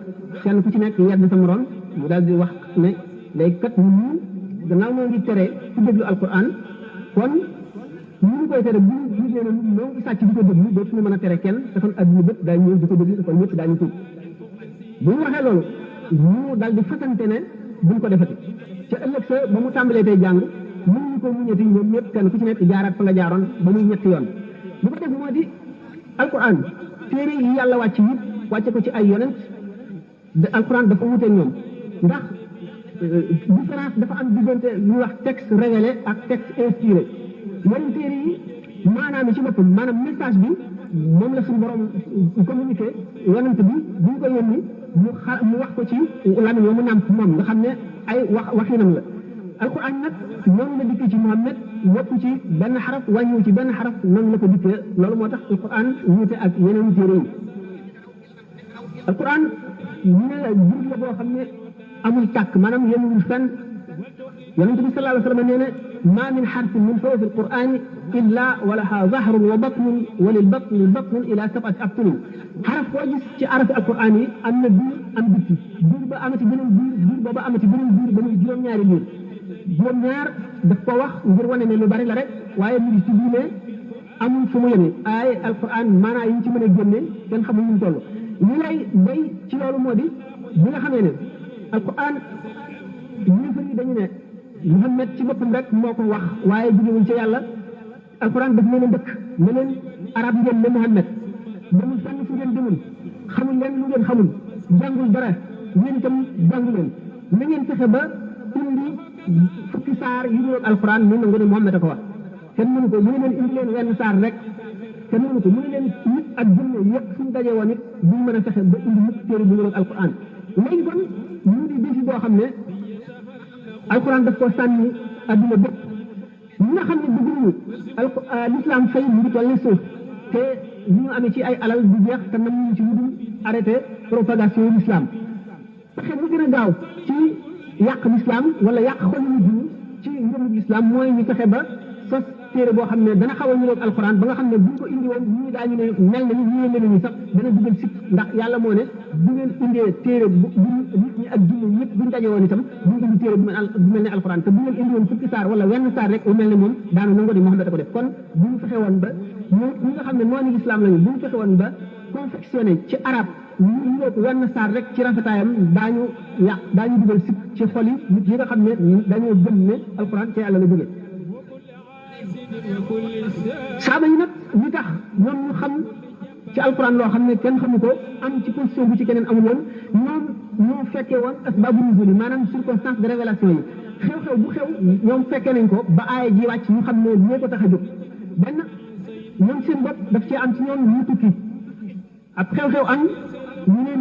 kenn ku ci nekk yedd sa morom mu daal di wax ne léegi kat ñu gannaaw moo ngi tere ku déglu alquran kon ñu ngi koy tere bu ñu nee ñoo ngi sàcc di ko déglu dootuñu mën a tere kenn te kon adduna bépp daay ñëw di ko déglu kon ñëpp daañu tuub bu ñu waxee loolu ñu daal di fasante ne buñ ko defati ca ëllëg sa ba mu tàmbalee tey jàng mënuñu ko muñati ñoom ñëpp kenn ku ci nekk jaaraat fa nga jaaroon ba muy ñetti yoon bu ko def moo di alquran téere yi yàlla wàcc yëpp wàcce ko ci ay yonent de alquran dafa wuute ñoom ndax différence dafa am diggante lu ñuy wax texte révélé ak texte inspiré yenn téere yi maanaam ci boppam maanaam message bi moom la suñu borom communiqué yonent bi bu ñu ko yónni mu wax ko ci lamiñ mu nàmp moom nga xam ne ay waxinam la alquran nag noonu la dikkee ci Muhammad yokku ci benn xaraf wàññiwu ci benn xaraf noonu la ko dikkee loolu moo tax alquran wuute ak yeneen téere yi alquran ñu ne la jur la boo xam ne amul tàkk maanaam yemuwul fenn yonent bi sallallahu alayhi wa sallam nee na ma min xarfin min xurufi alqurani illa wa laha zahrun wa batnun wa lil batni batnun ila sab'ati abtunin xaraf koo gis ci arafi alquran yi am na biir am bitti biir ba amati beneen biir booba amati beneen biir ba muy juróom-ñaari biir juróom-ñaar daf ko wax ngir wane ne lu bari la rek waaye mu ngi ci biir ne amul fu mu yemee ay alquran maanaa yi ñu ci mën a génne kenn xamul ñu toll li lay bay ci loolu moo di bi nga xamee ne alquran yéefar yi dañu ne Muhammad ci boppam rek moo ko wax waaye jógewul ci yàlla alquran daf leen a dëkk ne leen arab ngeen ne Muhammad demul fenn fu ngeen demul xamul leen lu ngeen xamul jàngul dara ngeen itam jàngu leen na ngeen fexe ba indi fukki saar yu ñëw alquran ñu nangu ne Muhammad a ko wax kenn mënu ko mu ne leen indi leen wenn saar rek kenn mënu ko mu ne leen nit ak jinne yëpp suñu daje woon it duñ mën a fexe ba indi mukk téere bu ñëw alquran léegi kon mu di défi boo xam ne alquran daf ko sànni adduna bépp ñi nga xam ne bëgguñu l'islam fay mu ngi toll ni suuf te li ñu amee ci ay alal du jeex te nam ñu ci wudul arrêté propagation l'islam pexe bu gën a gaaw ci yàq l'islam wala yàq xol nit ñi ci ngëmu l'islam mooy ñu fexe ba sos téere boo xam ne dana xaw a ñëw ak alquran ba nga xam ne buñ ko indi woon ñii daañu ne mel na ni ñii mel ni sax dana dugal sikk ndax yàlla moo ne bu ngeen indee téere bu nit ñi ak jinne ñëpp buñ daje woon itam buñ indi téere bu mel ne alquran te bu ngeen indi woon fukki saar wala wenn saar rek bu mel ne moom daanu nango di Muhammad ko def kon bu ñu fexe woon ba ñi nga xam ne noonu l'islam lañu bu ñu fexe woon ba confectionné ci arab ñu ñëpp wenn saar rek ci rafetaayam daañu dugal sikk ci xol yi nit yi nga xam ne dañoo gëm ne alquran ci yàlla la jóge saaba yi nag li tax ñoom ñu xam ci alquran loo xam ne kenn xamu ko am ci position bu ci keneen amul woon ñoom ñoo fekkee woon asbaabu nuzul yi maanaam circonstance de révélation yi xew-xew bu xew ñoom fekkee nañ ko ba aaya ji wàcc ñu xam ne lii ko tax a jóg benn ñoom seen bopp daf ci am ci ñoom ñu tukki ab xew-xew am ñu ne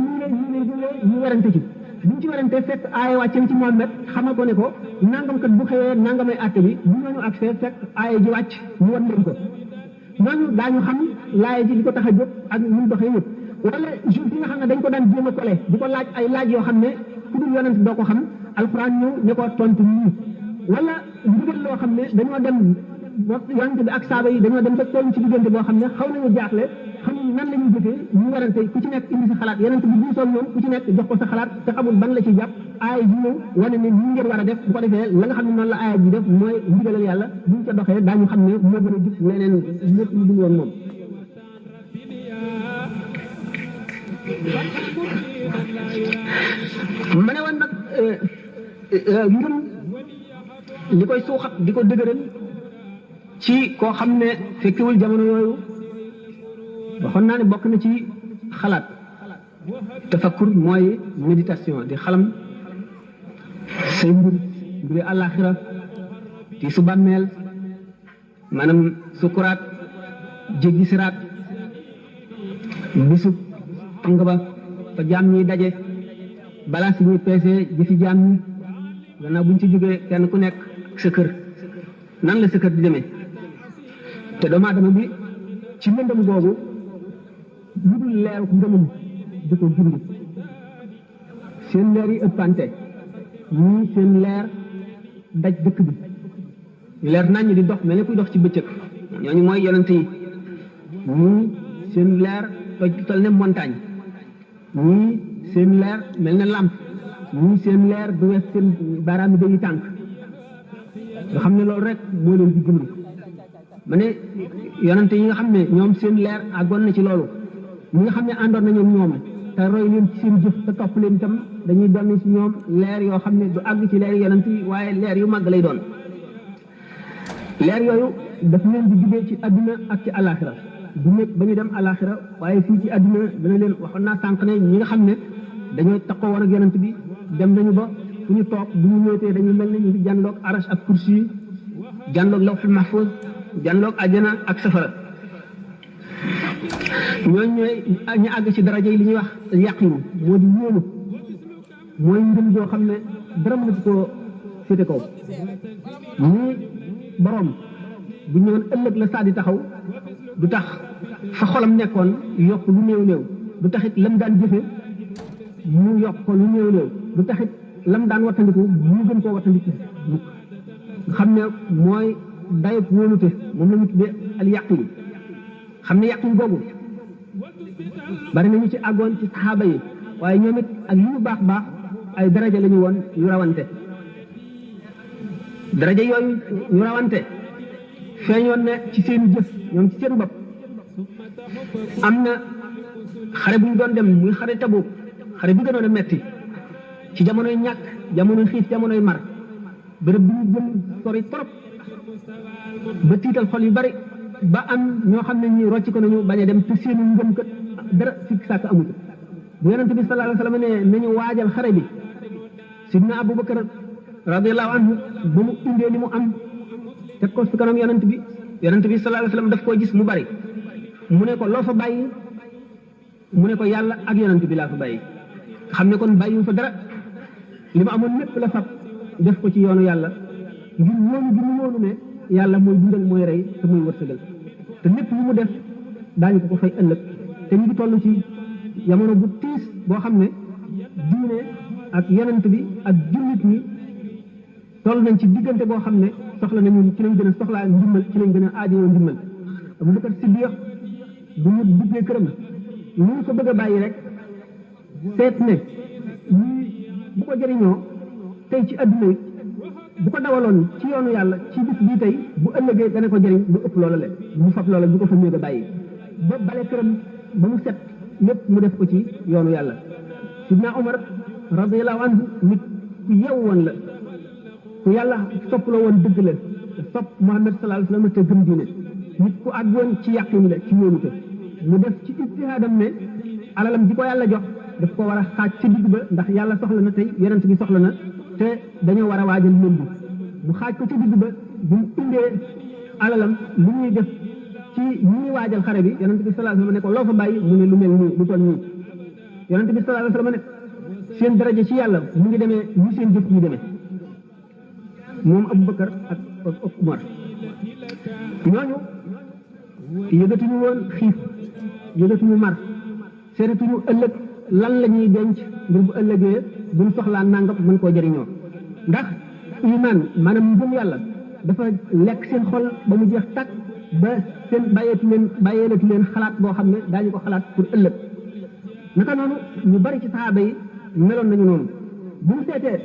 ñu werante ci buñ ci werante fekk aaya wàccee ci Muhammad xamal ko ne ko nangam kat bu xewee nangamay àtte bi bu ñooñu accès fekk aaya ji wàcc ñu wan leen ko ñooñu daañu xam laaya ji li ko tax a jóg ak ñu mu doxee yëpp wala jour yi nga xam ne dañ ko daan jéem a kole di ko laaj ay laaj yoo xam ne ku dul yonent doo ko xam alxuraan ñëw ne ko tontu nii wala ndigal loo xam ne dañoo dem yonent bi ak saaba yi dañoo dem ba toll ci diggante boo xam ne xaw nañu jaaxle xamuñ nan la ñuy jëfee ñu warante ku ci nekk indi sa xalaat yonent bi diisoon ñoom ku ci nekk jox ko sa xalaat te xamul ban la ci jàpp aaya ji ñëw wane ne ñu ngeen war a def bu ko defee la nga xam ne noonu la aaya ji def mooy ndigalal yàlla buñ ca doxee daañu xam ne moo gën a jub leneen lépp lu dul woon moom ma ne woon nag ngëm li koy suuxat di ko dëgëral ci koo xam ne fekkewul jamono yooyu waxoon naa ne bokk na ci xalaat tafakkur mooy méditation di xalam say mbiri àllaaxira ti su bàmmeel maanaam sukuraat jéggi siraat bisu pang ba fa jaam ñiy daje balaa si ñuy peese jëfi jaam ñi gannaaw buñ ci jógee kenn ku nekk sa kër nan la sa kër di demee te doomu aadama bi ci lëndëm googu lu dul leeru ngëmam di ko gindi seen leer yi ëppante ñii seen leer daj dëkk bi leer nañ di dox mel ne kuy dox ci bëccëg ñooñu mooy yonent yi ñii seen leer tol ne montagne ñii seen leer mel ne làmp ñii seen leer du wees seen baaraam yi tànk nga xam ne loolu rek moo leen di gindi ma ne yonent yi nga xam ne ñoom seen leer àggoon na ci loolu ñi nga xam ne àndoon nañu ñoom te roy leen ci seen jëf te topp leen itam dañuy doon ci ñoom leer yoo xam ne du àgg ci leer yonent yi waaye leer yu màgg lay doon leer yooyu daf leen di jugee ci àdduna ak ci alaxira du nekk ba ñu dem alaxira waaye fii ci àdduna dana leen waxoon naa sànq ne ñi nga xam ne dañoo takkoo woon ak yonent bi dem nañu ba fu ñu toog bu ñu wéetee dañuy mel ne ñu ngi jànloog arash ak kursi yi jànloog lawxul mahfuz jànloog àjjana ak safara ñooñu ñooy ñu àgg ci daraja yi li ñuy wax yaqin moo di wóolu mooy ngëm joo xam ne dara mënatu koo féete kaw ñii borom bu ñëwoon ëllëg la saa di taxaw du tax fa xolam nekkoon yokk lu néew néew du taxit lam daan jëfe mu yokk ko lu néew néew du taxit lam daan wattandiku mu gën koo wattandiku xam ne mooy dayub wóolute moom la ñu tuddee al yaqin xam ne yaqin googu bari nañu ci àggoon ci saxaaba yi waaye ñoom it ak li ñu baax baax ay daraja la ñu woon yu rawante daraja yooyu ñu rawante feeñoon ne ci seen jëf ñoom ci seen bopp am na xare bu ñu doon dem muy xare Tabuk xare bi gënoon a metti ci jamonoy ñàkk jamonoy xiif jamonoy mar béréb bi ñu jëm sori trop ba tiital xol yu bari ba am ñoo xam ne ñi rocc ko nañu bañ a dem te seenu ngëm kat dara sikk sàkk amut bu yonente bi sallallahu alayhi wa sallam ne nañu waajal xare bi sidna Abubakar radiyallahu anhu ba mu indee li mu am teg ko ci kanam yonent bi sallallahu alayhi wa sallam daf koo gis mu bari mu ne ko loo fa bàyyi mu ne ko yàlla ak yonent bi laa fa bàyyi xam ne kon bàyyi fa dara li ma amoon lépp la fab def ko ci yoonu yàlla ngir wóolu gi mu wóolu ne yàlla mooy dundal mooy rey te mooy wërsëgal te lépp lu mu def daañu ko fay ëllëg te ñu ngi toll ci jamono bu tiis boo xam ne diine ak yonent bi ak jullit ñi toll nañ ci diggante boo xam ne soxla nañu ci lañ gën a soxlaa ndimbal ci lañ gën a aajowoo ndimbal Abubakar Siddiq bu ñu duggee këram lu ñu ko bëgg a bàyyi rek seet ne ñii bu ko jëriñoo tey ci adduna yi bu ko dawaloon ci yoonu yàlla ci bis bii tey bu ëllëgee dana ko jëriñ lu ëpp loola le mu fab loola bu ko fa néeg a bàyyi ba bale këram ba mu set lépp mu def ko ci yoonu yàlla sidna Umar radiyallahu anhu nit ku yew woon la ku yàlla soppaloo woon dëgg la te sopp Muhammad sallallahu alayhi wa sallam te gëm diine nit ku àggoon ci yàqin la ci wóolute mu def ci ijtihaadam ne alalam di ko yàlla jox daf ko war a xaaj ci digg ba ndax yàlla soxla na tey yonent bi soxla na te dañoo war a waajal lënd mu xaaj ko ci digg ba bu mu indee alalam lu ñuy def ci ñi ñuy waajal xare bi yonent bi sallallahu alayhi wa sallam ne ko loo fa bàyyi mu ne lu mel nii lu toll nii yonent bi sallallahu alayhi wa sallam ne seen daraja ci yàlla mu ngi demee ñu seen jëf yi demee moom Abubakar ak Umar ñooñu yëgatuñu woon xiif yëgatuñu mar seetatuñu ëllëg lan la ñuy denc ngir bu ëllëgee buñ soxlaa nangam mën koo jëriñoo ndax iman maanaam ngëm yàlla dafa lekk seen xol ba mu jeex tàkk ba seen bàyyeelatu leen xalaat boo xam ne daañu ko xalaat pour ëllëg naka noonu ñu bari ci saxaaba yi meloon nañu noonu bu ñu seetee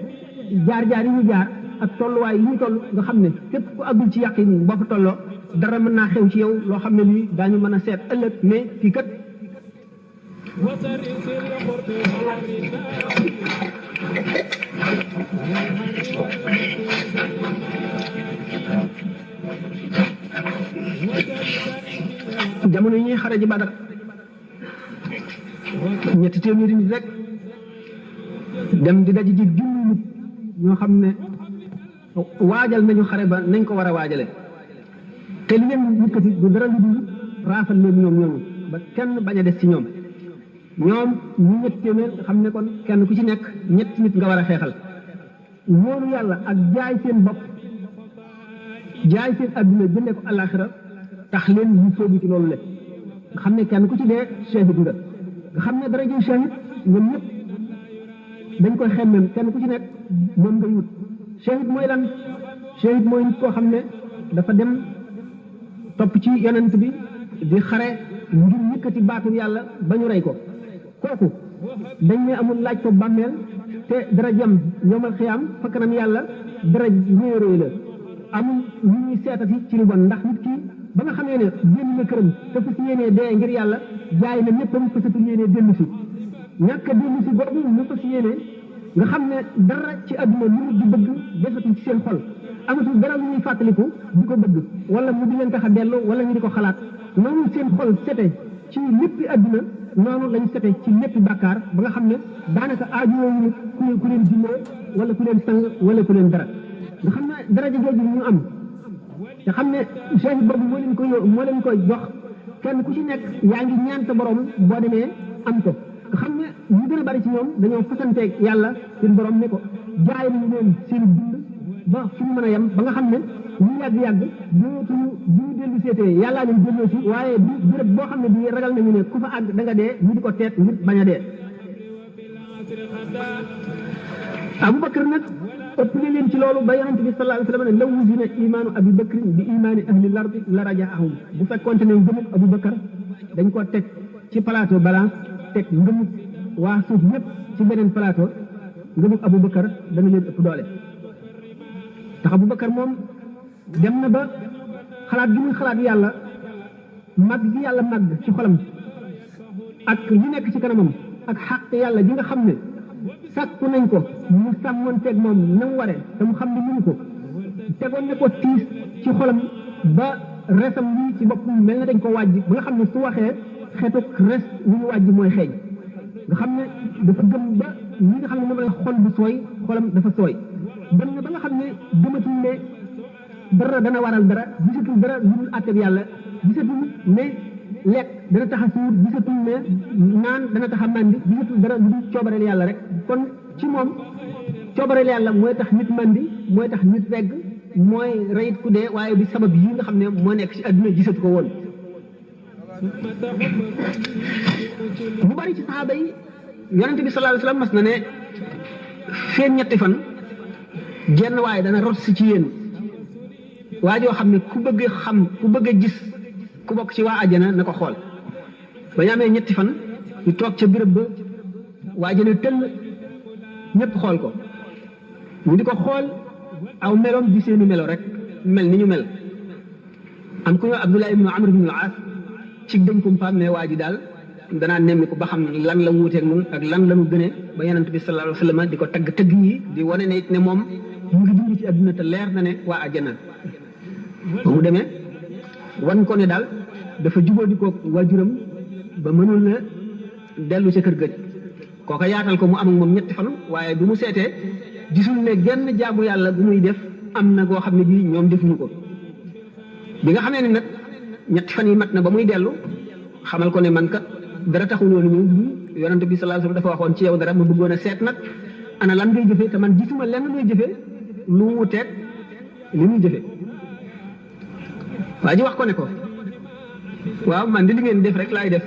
jaar-jaar yi ñu jaar ak tolluwaay yi ñu toll nga xam ne képp ku àggul ci yàqin boo fa tolloo dara mën naa xew ci yow loo xam ne lii daañu mën a seet ëllëg mais fii kat jamono yi ñuy xare ji Badar ñetti téeméeri nit rek dem di daji ji junni nit ñoo xam ne waajal nañu xare ba nañ ko war a waajale te li leen yëkkati du dara lu dul raafal leen ñoom ñooñu ba kenn bañ a des ci ñoom ñu ñetti téeméer xam ne kon kenn ku ci nekk ñetti nit nga war a xeexal wóolu yàlla ak jaay seen bopp jaay seen adduna jëndee ko àllaaxira tax leen ñu sóobu ci loolu le nga xam ne kenn ku ci dee shahid nga xam ne dara ji shahid ñoom ñëpp dañ koy xemmem kenn ku ci nekk moom ngay wut shahid mooy lan shahid mooy nit koo xam ne dafa dem topp ci yonent bi di xare ngir yëkkati baatu yàlla ba ñu rey ko kooku dañ ne amul laaj ko bàmmeel te dara jëm yowmal xiyaam fa kanam yàlla dara réeréy la amul lu ñuy seetati ci lu bon ndax nit ki ba nga xamee ne génn na këram te fu si yéenee dee ngir yàlla jaay na léppam fa satul yéenee dellu si ñàkk a dellu si boobu ñu fa si yéenee nga xam ne dara ci àdduna lu mu di bëgg defatul ci seen xol amatul dara lu ñuy fàttaliku di ko bëgg wala mu di leen tax a dellu wala ñu di ko xalaat noonu seen xol sete ci léppi àdduna noonu lañu sete ci léppi bàkkaar ba nga xam ne daanaka aajowuñu ku leen jullee wala ku leen sang wala ku leen dara nga xam ne daraja jooju ñu am te xam ne shahid boobu moo leen koy jox kenn ku ci nekk yaa ngi ñaan sa borom boo demee am ko nga xam ne ñu gën a bari ci ñoom dañoo fasanteeg yàlla seen borom ne ko jaay nañu leen seen dund ba fu ñu mën a yem ba nga xam ne ñu yàgg-yàgg dootuñu bu ñu dellu seetee yàllaa leen delloo si waaye du béréb boo xam ne bii ragal nañu ne ku fa àgg da nga dee ñu di ko teet ngir bañ a dee Abubakar nag ëpp na leen ci loolu ba yonente bi sallallahu alayhi wa sallam ne law wuzina imaanu Abi Bakrin bi imaani ahli lardi la rajaahum bu fekkoonte ne ngëmug Abubakar dañ ko teg ci plateau balance teg ngëmug waa suuf ñëpp ci beneen plateau ngëmug Abubakar dana leen ëpp doole tax Abubakar moom dem na ba xalaat gi muy xalaat yàlla mag gi yàlla mag ci xolam ak li nekk ci kanamam ak xàq yàlla ji nga xam ne sàkku nañ ko mu sàmmoonteeg moom na mu waree te mu xam ne mënu ko tegoon na ko tiis ci xolam ba resam lii ci boppam mel na dañ ko wàjj ba nga xam ne su waxee xetuk res lu ñu wàjj mooy xeeñ nga xam ne dafa gëm ba ñi nga xam ne moom la xol bu sooy xolam dafa sooy dem na ba nga xam ne gëmatul ne dara dana waral dara gisatul dara lu dul àtteeg yàlla gisatul ne lekk dana tax a suur gisatul ne naan dana tax a màndi gisatul dara lu dul coobareel yàlla rek kon ci moom coobareel yàlla mooy tax nit màndi mooy tax nit regg mooy reyit ku dee waaye bi sabab yi nga xam ne moo nekk ci àdduna gisatu ko woon bu bari ci saxaaba yi yonente bi sallallahu alayhi wasallam mas na ne feen ñetti fan genn waaye dana rot si ci yéen waa joo xam ne ku bëgg xam ku bëgg a gis ku bokk ci waa àjjana na ko xool ba ñu amee ñetti fan ñu toog ca béréb ba waa àjjana tëll ñëpp xool ko ñu di ko xool aw meloom di seeni melo rek mel ni ñu mel am ku ñëw Abdullah ibnu Amr ibnu al-As ci dañ ko mpaam ne waa ji daal danaa nemmi ko ba xam lan la wuuteeg nun ak lan la ñu gënee ba yonent bi sallallahu alayhi wa sallam di ko tagg tëgg yi di wane ne it ne moom mu ngi dund ci àdduna te leer na ne waa àjjana ba mu demee wan ko ne daal dafa jubóo di ko waajuram ba mënul na dellu ca kër gëj kooka yaatal ko mu am ak moom ñetti fan waaye bi mu seetee gisul ne genn jaamu yàlla bu muy def am na goo xam ne bii ñoom defuñu ko bi nga xamee ne nag ñetti fan yi mat na ba muy dellu xamal ko ne man kat dara taxul woon ñu yonent bi sallallahu alayhi wasallam dafa waxoon ci yow dara ma bëggoon a seet nag ana lan ngay jëfee te man gisuma lenn luy jëfee lu wuteeg li muy jëfee waa ji wax ko ne ko waaw man di li ngeen def rek laay def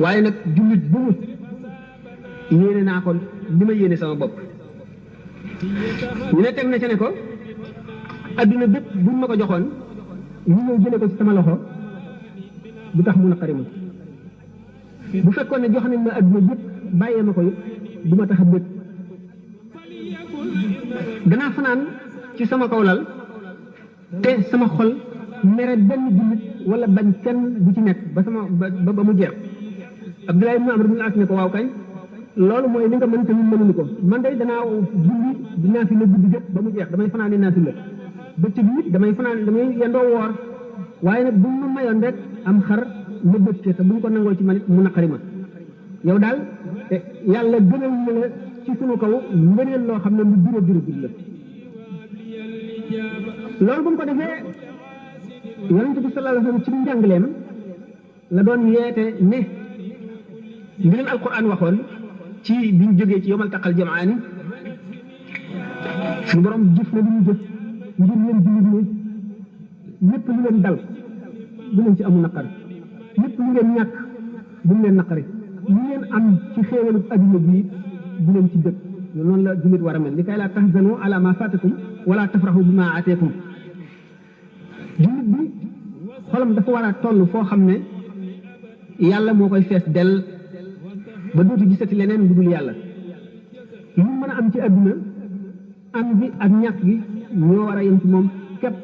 waaye nag jullit bu mu yéene naa ko li ma yéene sama bopp ñu ne teg na ca ne ko adduna bépp buñ ma ko joxoon ñu ñëw jële ko ci sama loxo du tax mu naqari ma bu fekkoon ne jox nañ ma adduna bépp bàyyee ma ko yëpp du ma tax a bëgg danaa fanaan ci sama kaw lal te sama xol mere benn jullit wala bañ kenn bu ci nekk ba sama ba mu jeex Abdullah ibn Amr ibn al-As ne ko waaw kañ loolu mooy li nga mën te ñun mënuñu ko man de danaa julli dinaa fi la guddi jot ba mu jeex damay fanaan naa fi la bëccëg nit damay fanaan damay yendoo woor waaye nag bu ma mayoon rek am xar ma bëcc te bu ñu ko nangoo ci man mu naqari ma yow daal yàlla gënal na la ci sunu kaw ngëneel loo xam ne lu dura dura dura la loolu bu mu ko defee yonente bi sallallahu alayhi wasallam ci njàngaleem la doon yeete ne li leen alquran waxoon ci biñ jógee ci yomal taqal jamaani suñu borom jëf na li ñu jëf ngir leen jullit ne lépp lu leen dal bu leen ci amul naqari lépp lu ngeen ñàkk bu mu leen naqari lu ngeen am ci xéewalu adduna bii bu leen ci dëkk noonu la jullit war a mel li kay laa tahzanu ala ma fatakum wala tafrahu bima ateekum jullit bi xolam dafa war a toll foo xam ne yàlla moo koy fees dell ba dootu gisati leneen lu dul yàlla lu mën a am ci adduna am gi ak ñàkk gi ñoo war a yem ci moom képp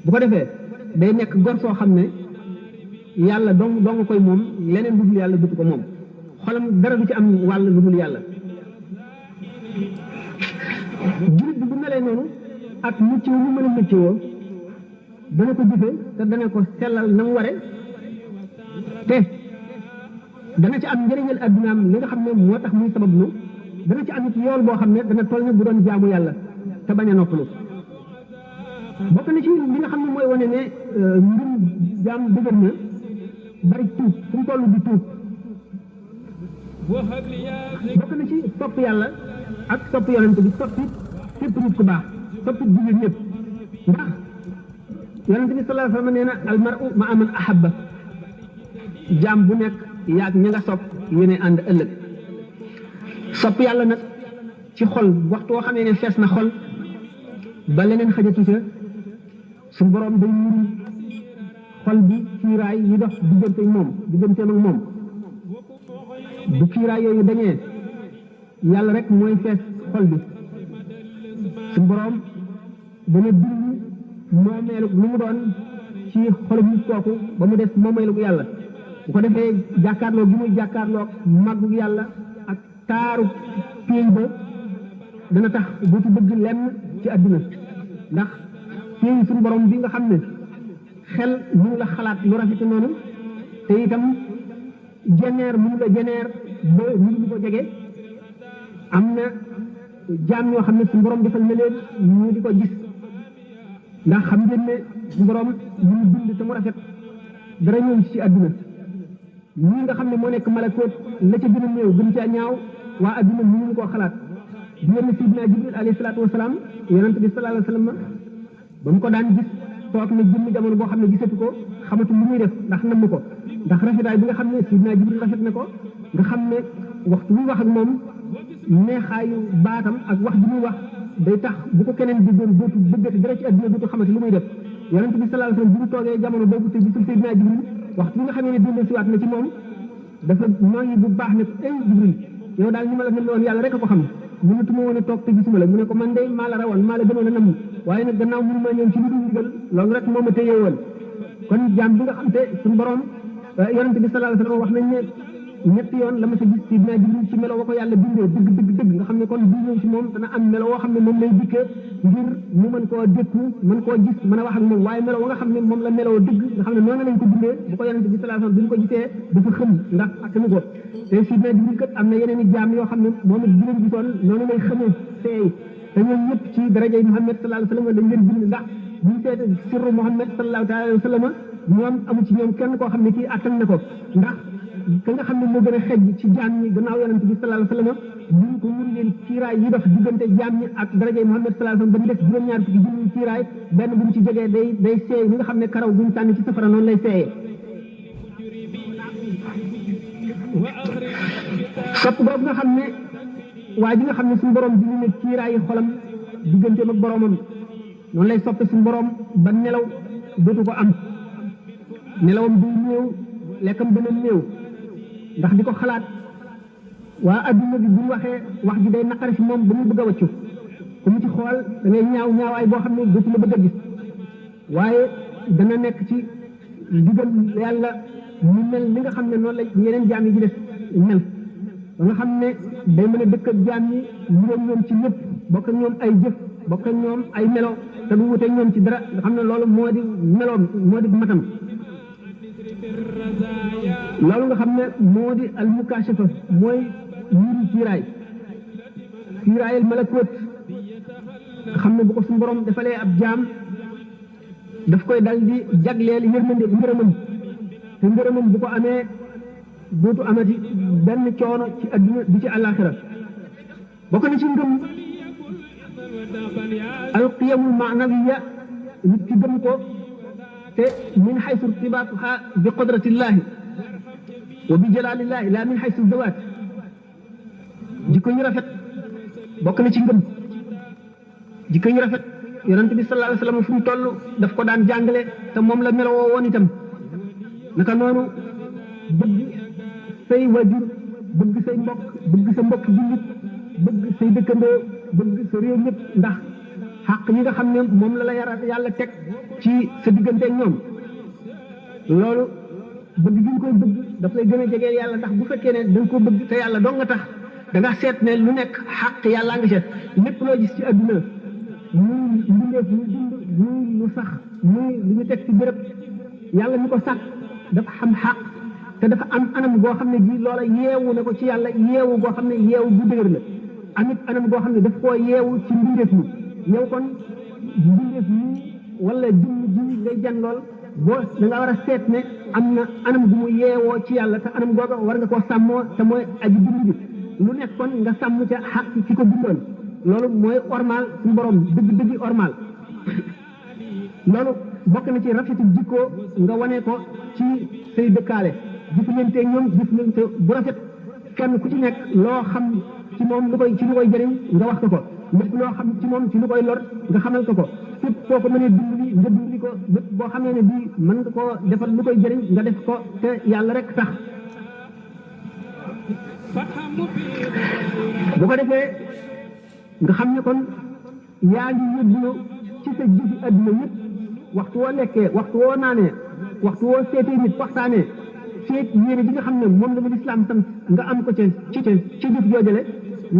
bu ko defee day nekk gor soo xam ne yàlla dong dong koy moom leneen lu dul yàlla dutu ko moom xolam dara du ci am wàll lu dul yàlla jullit bi bu melee noonu ak mucc mu mën a mucc woo dana ko jëfe te dana ko sellal na mu ware te dana ci am njëriñal addunaam li nga xam ne moo tax muy sabab lu dana ci am it yool boo xam ne dana toll ne bu doon jaamu yàlla te bañ a noppalu bokk na ci li nga xam ne mooy wane ne mbir jaam dëgër na bari tuub fu mu toll di tuub bokk na ci topp yàlla ak topp yonente bi topp it képp nit ku baax topp it jullit ñëpp ndax yonente bi sallallahu alayhi wa sallam nee na almaru ma aman ahabba jaam bu nekk yaag ña nga sopp yéene ànd ëllëg sopp yàlla nag ci xol waxtu woo xamee ne fees na xol ba leneen xajatu ca suñu borom day muri xol bi kiiraay yi dox digganteem ak moom bu kiiraay yooyu dañee yàlla rek mooy fees xol bi suñu borom dana bind moomeelu lu mu doon ci xolum nit kooku ba mu des moomeelu yàlla bu ko defee jàkkaarloo gi muy jàkkaarloo màggu yàlla ak taaru péey ba dana tax dootu bëgg lenn ci àdduna ndax péey suñu borom bi nga xam ne xel mënu la xalaat lu rafet noonu te itam jeneer mënu la jeneer ba mënu ko jege am na jaam ñoo xam ne suñu borom defal na leen ñu di ko gis ndax xam ngeen ne suñu borom ñu bind te mu rafet dara ñëw ci àdduna ñii nga xam ne moo nekk malakoot la ca gën a néew gën caa ñaaw waa àdduna mënuñu koo xalaat di yenn sidina Jibril alayhi salaatu wasalaam yonent bi sallallahu alayhi wa sallam ba mu ko daan gis toog na jëmmi jamono boo xam ne gisatu ko xamatu lu muy def ndax namm ko ndax rafetaay bi nga xam ne sidina Jibril rafet na ko nga xam ne waxtu muy wax ak moom neexaayu baatam ak wax ji muy wax day tax bu ko keneen déggoon dootu bëggati dara ci àdduna dootu xamati lu muy def yonent bi sallallahu alayhi wa sallam bu ñu toogee jamono boobu te gisul sidina Jibril waxtu bi nga xamee ne dund siwaat na ci moom dafa nooyi bu baax ne ay Jibril yow daal ni ma la mel woon yàlla rek a ko xam mënatuma woon a toog te gisuma la mu ne ko man de maa la rawoon maa la gënoon a namm waaye nag gannaaw mënu maa ñëw ci lu dul ndigal loolu rek moo ma téye woon kon jaam bi nga xam te suñu borom yonent bi sallallahu alayhi wa sallam wax nañ ne ñetti yoon la ma sa gis sidina Jibril ci melo wa ko yàlla bindee dëgg nga xam ne kon bu ñëw ci moom dana am melo woo xam ne moom lay dikkee ngir mu mën koo dékku mën koo gis mën a wax ak moom waaye melo wa nga xam ne moom la meloo dëgg nga xam ne noonu lañ ko bindee bu ko yonent bi sallallahu alayhi wa sallam bi ñu ko gisee dafa xëm ndax attanu ko te sidina Jibril kat am na yeneen i jaam yoo xam ne moom it bi leen gisoon noonu lay xamee seey te ñoom ñëpp ci darajay Muhammad sallallahu alayhi wa sallam dañ leen bind ndax buñu seete sirru Muhammad sallallahu alayhi wa sallam ñoom amu ci ñoom kenn koo xam ne kii attan na ko ndax ka nga xam ne moo gën a xej ci jaam ñi gannaaw yonent bi sallallahu alayhi wa sallam buñ ko wuri leen kiiraay yi dox diggante jaam ñi ak darajay Muhammad sallallahu alayhi wa sallam ba ñu def juróom-ñaar fukki junni kiiraay benn bu mu ci jógee day seey li nga xam ne karaw buñ sànni ci safara noonu lay seeyee sopp boobu nga xam ne waa ji nga xam ne suñu borom dindi ne kiiraayi xolam digganteem ak boromam noonu lay soppe suñu borom ba nelaw dootu ko am nelawam du néew lekkam dana néew ndax di ko xalaat waa adduna bi bu ñu waxee wax ji day naqari si moom ba mu bëgg a wàccu ku mu ci xool da ngay ñaawaay boo xam ne dootu la bëgg a gis waaye dana nekk ci digal yàlla mu mel li nga xam ne noonu la yeneen jaam yi ci def mel ba nga xam ne day mën a dëkk ak jaam yi ñu ñoom ci lépp bokk ak ñoom ay jëf bokk ak ñoom ay melo te du wute ñoom ci dara nga xam ne loolu moo di meloom moo di matam loolu nga xam ne moo di al mukashafa mooy yuri kiiraayal malakoot nga xam ne bu ko suñu borom defalee ab jaam daf koy dal di jagleel yërmande ngërëmam te ngërëmam bu ko amee dootu amati benn coono ci adduna di ci àllaaxira bokk na ci ngëm alqiyamul maanawiya nit ki gëm ko te min xaysu irtibaatuha bi qudratillahi wa bi jalalillahi la min xaysu zawaat jikko ñu rafet bokk na ci ngëm jikko ñu rafet yonent bi sallallahu alayhi wa sallam fu mu toll daf ko daan jàngale te moom la meloo woon itam naka noonu bëgg say wajur bëgg say mbokk bëgg sa mbokk jullit bëgg say dëkkandoo bëgg sa réew ñëpp ndax xàq yi nga xam ne moom la yàlla teg ci sa diggante ak ñoom loolu bëgg gi nga koy bëgg daf lay gën a jegeel yàlla ndax bu fekkee ne da nga ko bëgg te yàlla dong nga tax da nga seet ne lu nekk xàq yàlla nga seet lépp loo gis ci adduna muy mbindeef muy dund muy lu sax muy lu ñu teg ci béréb yàlla mi ko sàkk dafa xam xàq te dafa am anam goo xam ne ji loola yeewu na ko ci yàlla yeewu goo xam ne yeewu bu dëgër la amit anam goo xam ne daf koo yeewu ci mbindeef mi yow kon mbindeef mi wala jëmm ji ngay jan lool boo da nga war a seet ne am na anam gu mu yeewoo ci yàlla te anam googa war nga koo sàmmoo te mooy aji bind bi lu nekk kon nga sàmm ca xaq ki ko bindoon loolu mooy ormal suñu borom dëgg ormal loolu bokk na ci rafetu jikko nga wane ko ci say dëkkaale jëflante ñoom jëflante bu rafet kenn ku ci nekk loo xam ci moom lu koy jëriñ nga wax ko lépp loo xam ci moom ci lu koy lor nga xamal ko fépp foo ko mënee dimbali nga dimbali ko bépp boo xamee ne bii mën nga koo defal lu koy jëriñ nga def ko te yàlla rek tax bu ko defee nga xam ne kon yaa ngi yóbbu ci sa jëfi adduna yëpp waxtu woo lekkee waxtu woo naanee waxtu woo seetee nit waxtaanee seet yéene bi nga xam ne moom la mu lislaam tam nga am ko ci jëf joojale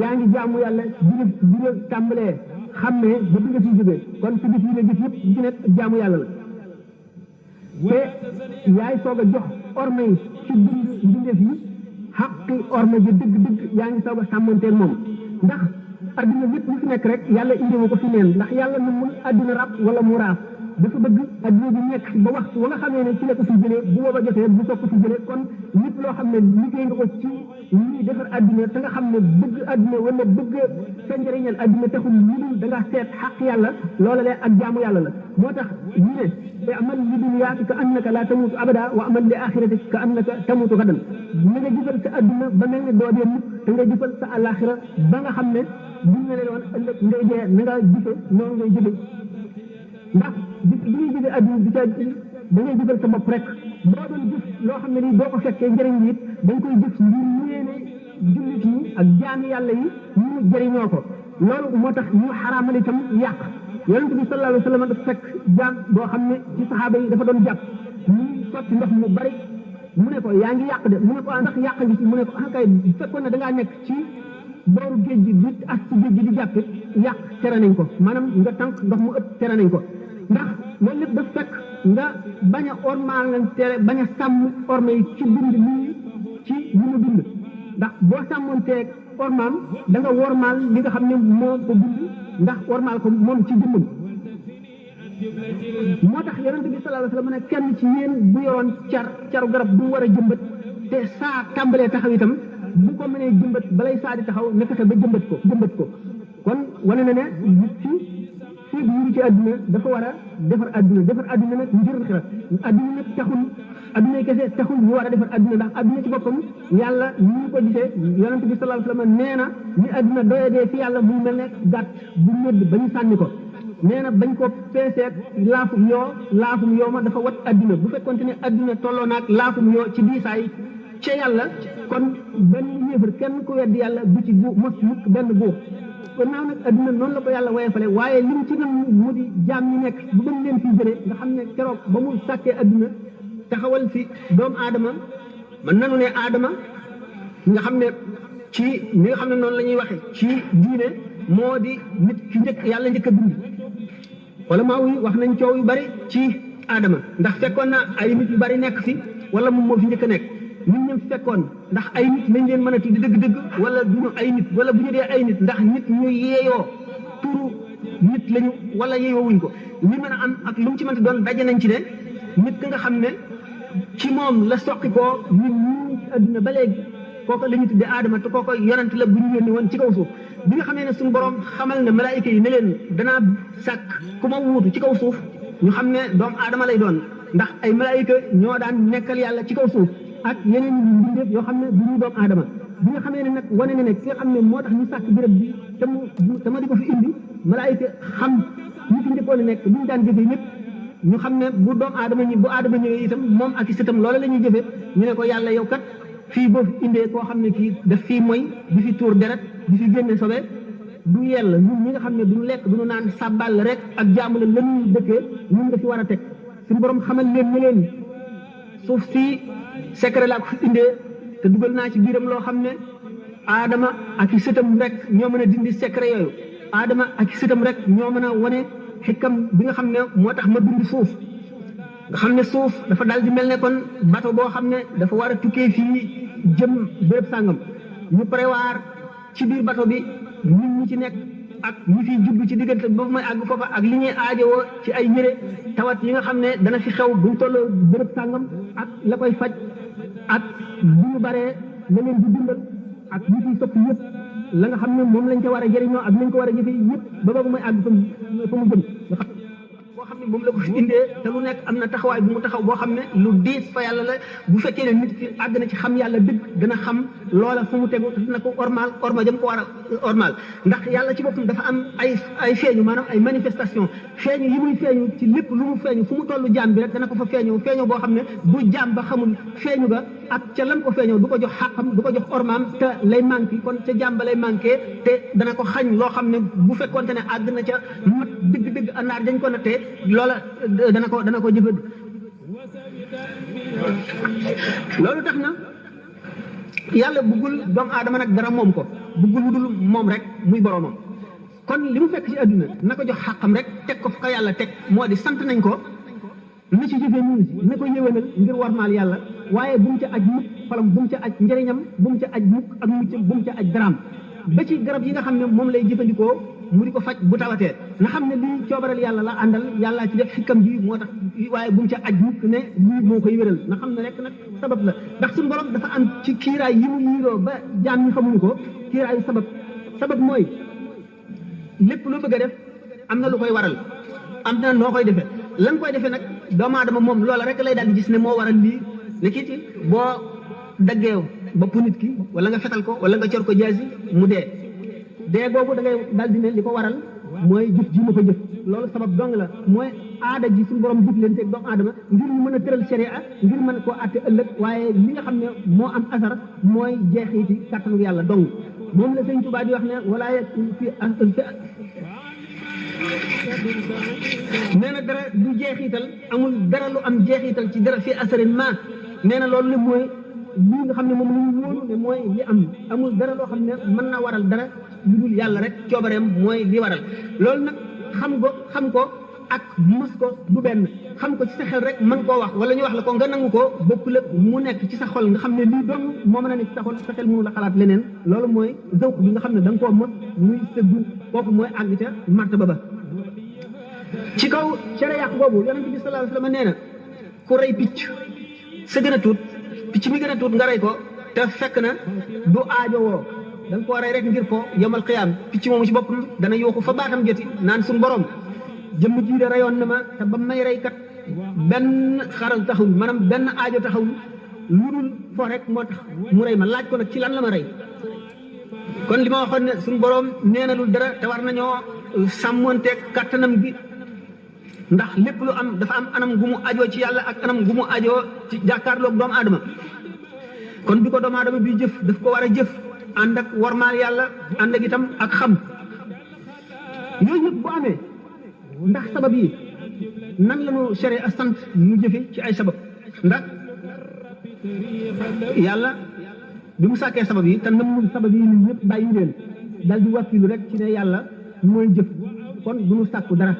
yaa ngi jaamu yàlla bi nga tàmbalee xam ne ba bi nga siy jógee kon sa jëf yi nga jëf yëpp ci nekk jaamu yàlla la te yaay soog a jox orma yi ci mbindeef yi xaqi orma ji dëgg-dëgg yaa ngi soog a sàmmanteeg moom ndax adduna lépp lu fi nekk rek yàlla indiwu ko fi neen ndax yàlla na mun adduna rab wala mu raaf dafa bëgg adduna bi nekk ba waxtu wa nga xamee ne ci la ko fi jëlee bu booba jotee bu soog ko fi jëlee kon lépp loo xam ne liggéey nga ko ci ñuy defar adduna te nga xam ne bëgg adduna wala bëgg sa njëriñal adduna taxul lu dul da nga seet xaq yàlla loola lee ak jaamu yàlla la moo tax ñu ne te amal li dunyaaka ka annaka laa tamuutu abada wa amal li axirati ka annaka tamuutu gadan na nga jëfal sa adduna ba mel ne doo dee mukk te nga jëfal sa alaxira ba nga xam ne buñ ne leen woon ëllëg ngay dee na nga jëfe noonu ngay jëfe ndax bi ñuy jëfe adduna bi ca da ngay jëfal sa bopp rek boo doon jëf loo xam ne nii boo ko fekkee njëriñ it da nga koy jëf ngir yéene jullit yi ak jaami yàlla yi ñu jëriñoo ko loolu moo tax ñu xaraamal itam yàq yonent bi sallallahu alayhi wa sallam dafa fekk jaam boo xam ne ci saxaaba yi dafa doon jàpp muy sotti ndox mu bari mu ne ko yaa ngi yàq de mu ne ko ndax yàq ngi ci mu ne ko kay fekkoon ne da ngaa nekk ci booru géej gi di ak ci géej gi di jàpp yàq tere nañ ko maanaam nga tànk ndox mu ëpp tere nañ ko ndax loolu lépp daf fekk nga bañ a ormaal nga tere bañ a sàmm orma yi ci bind lii ci li mu bind ndax boo sàmmoonteeg ormaam da nga wormaal li nga xam ne moo ko bind ndax wormaal ko moom ci jëmmam moo tax yonent bi sallallahu alayhi wa sallam ne kenn ci yéen bu yoroon caru garab bu war a jëmbat te saa tàmbalee taxaw itam bu ko mënee jëmbat balay saa di taxaw ne fexe ba jëmbat ko kon wane na ne nit ci fii ñu ngi ci àdduna dafa war a defar àdduna nag ngir xira àdduna nag taxul àdduna kese taxul ñu war a defar àdduna ndax àdduna ci boppam yàlla ñu ngi ko gisee yonent bi sallallahu alayhi wa sallam nee na ni àdduna doyadee fi yàlla mu mel ne gàtt bu mëdd ba ñu sànni ko nee na bañ ko peeseeg laafum yoo ma dafa wat àdduna bu fekkonte ne àdduna tolloo naag laafum yoo ci diisaay ca yàlla kon benn yéefar kenn ku weddi yàlla du ci mos mukk benn buux gannaaw nag adduna noonu la ko yàlla woyefale waaye li mu ci nam mu di jaam ñi nekk bu bañ leen fi jëlee nga xam ne keroog ba mu sàkkee adduna taxawal fi doomu aadama man nanu ne aadama nga xam ne ci ni nga xam ne noonu la ñuy waxe ci diine moo di nit ki njëkk yàlla njëkk a bind wala maa wuy wax nañ coow yu bari ci aadama ndax fekkoon na ay nit yu bari nekk fi wala moom moo fi njëkk a nekk nit ñi fekkoon ndax ay nit lañ leen mën a tuddi dëgg-dëgg wala duñu ay nit wala bu ñu dee ay nit ndax nit ñu yeeyoo turu nit lañu wala yeeyoo wuñ ko li mën a am ak lu mu ci mënti doon daje nañ ci ne nit ka nga xam ne ci moom la soqi koo ñun ñu ci adduna ba léegi kooku la ñu tuddee aadama te kooku yonent la bu ñu yónni woon ci kaw suuf bi nga xamee ne suñu borom xamal ne malaayika yi ne leen danaa sàkk ku ma wuutu ci kaw suuf ñu xam ne doomu aadama lay doon ndax ay malaayika ñoo daan nekkal yàlla ci kaw suuf ak yeneen mbindeef yoo xam ne du ñu doomu aadama bi nga xamee ne nag wane ne ki nga xam ne moo tax ñu sàkk béréb bi te ma di ko fi indi malaayika xam ñu fi njëkkoon a nekk bu ñu daan jëfee ñëpp ñu xam ne bu doomu aadama bu aadama ñëwee itam moom ak i sëtam loola la ñuy jëfee ñu ne ko yàlla yow kat fii boo fi indee koo xam ne kii daf fii mooy di fi tuur deret di fi génne sobe du yella ñun ñi nga xam ne duñu lekk duñu naan sàbbal rek ak jaamu la ñuy dëkkee ñun nga fi war a teg suñu borom xamal leen ne leen suuf si secret laa ko fi indee te dugal naa ci biiram loo xam ne aadama ak i sëtam rek ñoo mën a dindi secret yooyu aadama ak i sëtam rek ñoo mën a wane xikam bi nga xam ne moo tax ma bind suuf nga xam ne suuf dafa dal di mel ne kon bato boo xam ne dafa war a tukkee fii jëm béréb sàngam ñu prévoir ci biir bato bi nit ñi ci nekk ak ñi fiy jublu ci diggante boobu may àgg foofa ak li ñuy aajowoo ci ay yére tawat yi nga xam ne dana fi xew buñ tolloo béréb sàngam ak la koy faj ak bu ñu baree la leen di dimbal ak ñi fiy soppi yëpp la nga xam ne moom lañ ca war a jëriñoo ak nañ ko war a jëfe yëpp ba boobu may àgg fa mu jëm nga xam boo xam ne moom la ko fi indee te lu nekk am na taxawaay bu mu taxaw boo xam ne lu diis fa yàlla la bu fekkee ne nit ki àgg na ci xam yàlla dëgg dana xam loola fu mu tegu te dina ko orma jëm ko war a ormal ndax yàlla ci boppam dafa am ay feeñu maanaam ay manifestation feeñu yi muy feeñu ci lépp lu mu feeñu fu mu tollu jaam bi rek dana ko fa feeñoo boo xam ne bu jaam ba xamul feeñu ga ak ca lam ko feeñoo du ko jox xàqam du ko jox ormaam te lay manqué kon ca jaam ba lay manqué te dana ko xañ loo xam ne bu fekkonte ne àgg na ca mat dëgg-dëgg àndaar dañ ko nattee loola dana ko jëfand loolu tax na yàlla bëggul doomu aadama nag dara moom ko bëggul lu dul moom rek muy boromam kon li mu fekk ci àdduna na ko jox xàqam rek teg ko fu ko yàlla teg moo di sant nañ ko na ci jógee ñu si na ko yëwénal ngir warmaal yàlla waaye bu mu ca aj mukk xolam bu mu ca aj njëriñam bu mu ca aj mukk ak muccam bu mu ca aj daraam ba ci garab yi nga xam ne moom lay jëfandikoo mu di ko faj bu tawatee nga xam ne lii coobaral yàlla la àndal yàllaa ci def xikam bi moo tax waaye bu mu ca aj mukk ne lii moo koy wéral nga xam ne rek nag sabab la ndax suñu borom dafa am ci kiiraay yi mu yiiroo ba jaam ñi xamuñu ko kiiraayu sabab mooy lépp loo bëgg a def am na lu koy waral am na noo koy defee lan koy defee nag doomu aadama moom loola rek lay daal di gis ne moo waral lii ne kii ci boo daggee bopp nit ki wala nga fetal ko wala nga cor ko jaasi mu dee boobu da ngay daal di ne li ko waral mooy jëf ji ma ko jëf loolu sabab dong la mooy aada ji suñu borom jëf leen teg doomu aadama ngir ñu mën a tëral sharia ngir mën koo àtte ëllëg waaye li nga xam ne moo am asar mooy jeexiti kàttanu yàlla dong moom la sëñ Tuubaa di wax ne wala nee na dara du jeexital amul dara lu am jeexital ci dara fii asarin ma nee na loolu le mooy lii nga xam ne moom la ñu wóolu ne mooy li amul dara loo xam ne mën na waral dara lu dul yàlla rek coobareem mooy li waral loolu nag xam ko ak mos ko du benn xam ko ci sa xel rek mën koo wax wala ñu wax la ko nga nangu ko bokkul ak mu nekk ci sa xol nga xam ne lii dong moo mën a nekk ci sa xol sa xel mënu la xalaat leneen loolu mooy zawq bi nga xam ne da nga koo mos muy sëggu kooku mooy àgg ca martaba ba ci kaw cere yàq boobu yonent bi sallallahu alayhi wa sallam nee na ku rey picc sa gën a tuut picc mi gën a tuut nga rey ko te fekk na du aajowoo da nga koo rey rek ngir po yomal xiyaam picc moomu ci boppam dana yooxu fa baatam joti naan suñu borom jëmm jii de reyoon na ma te ba may rey kat benn xaral taxul maanaam benn aajo taxawul lu dul fo rek moo tax mu rey ma laaj ko nag ci lan la ma rey kon li ma waxoon ne suñu borom nee na lu dara te war nañoo sàmmonteeg kattanam gi ndax lépp lu am dafa am anam gu mu ajoo ci yàlla ak anam gu mu ajoo ci jàkkaarloog doomu aadama kon bi ko doomu aadama bi jëf daf ko war a jëf ànd ak warmaal yàlla ànd ak itam ak xam yooyu yëpp bu amee ndax sabab yi nan la ñu sere a sant ñu jëfe ci ay sabab ndax yàlla bi mu sàkkee sabab yi te nam sabab yi ñun ñëpp bàyyi leen dal di wàkkilu rek ci ne yàlla mooy jëf kon du ñu sàkku dara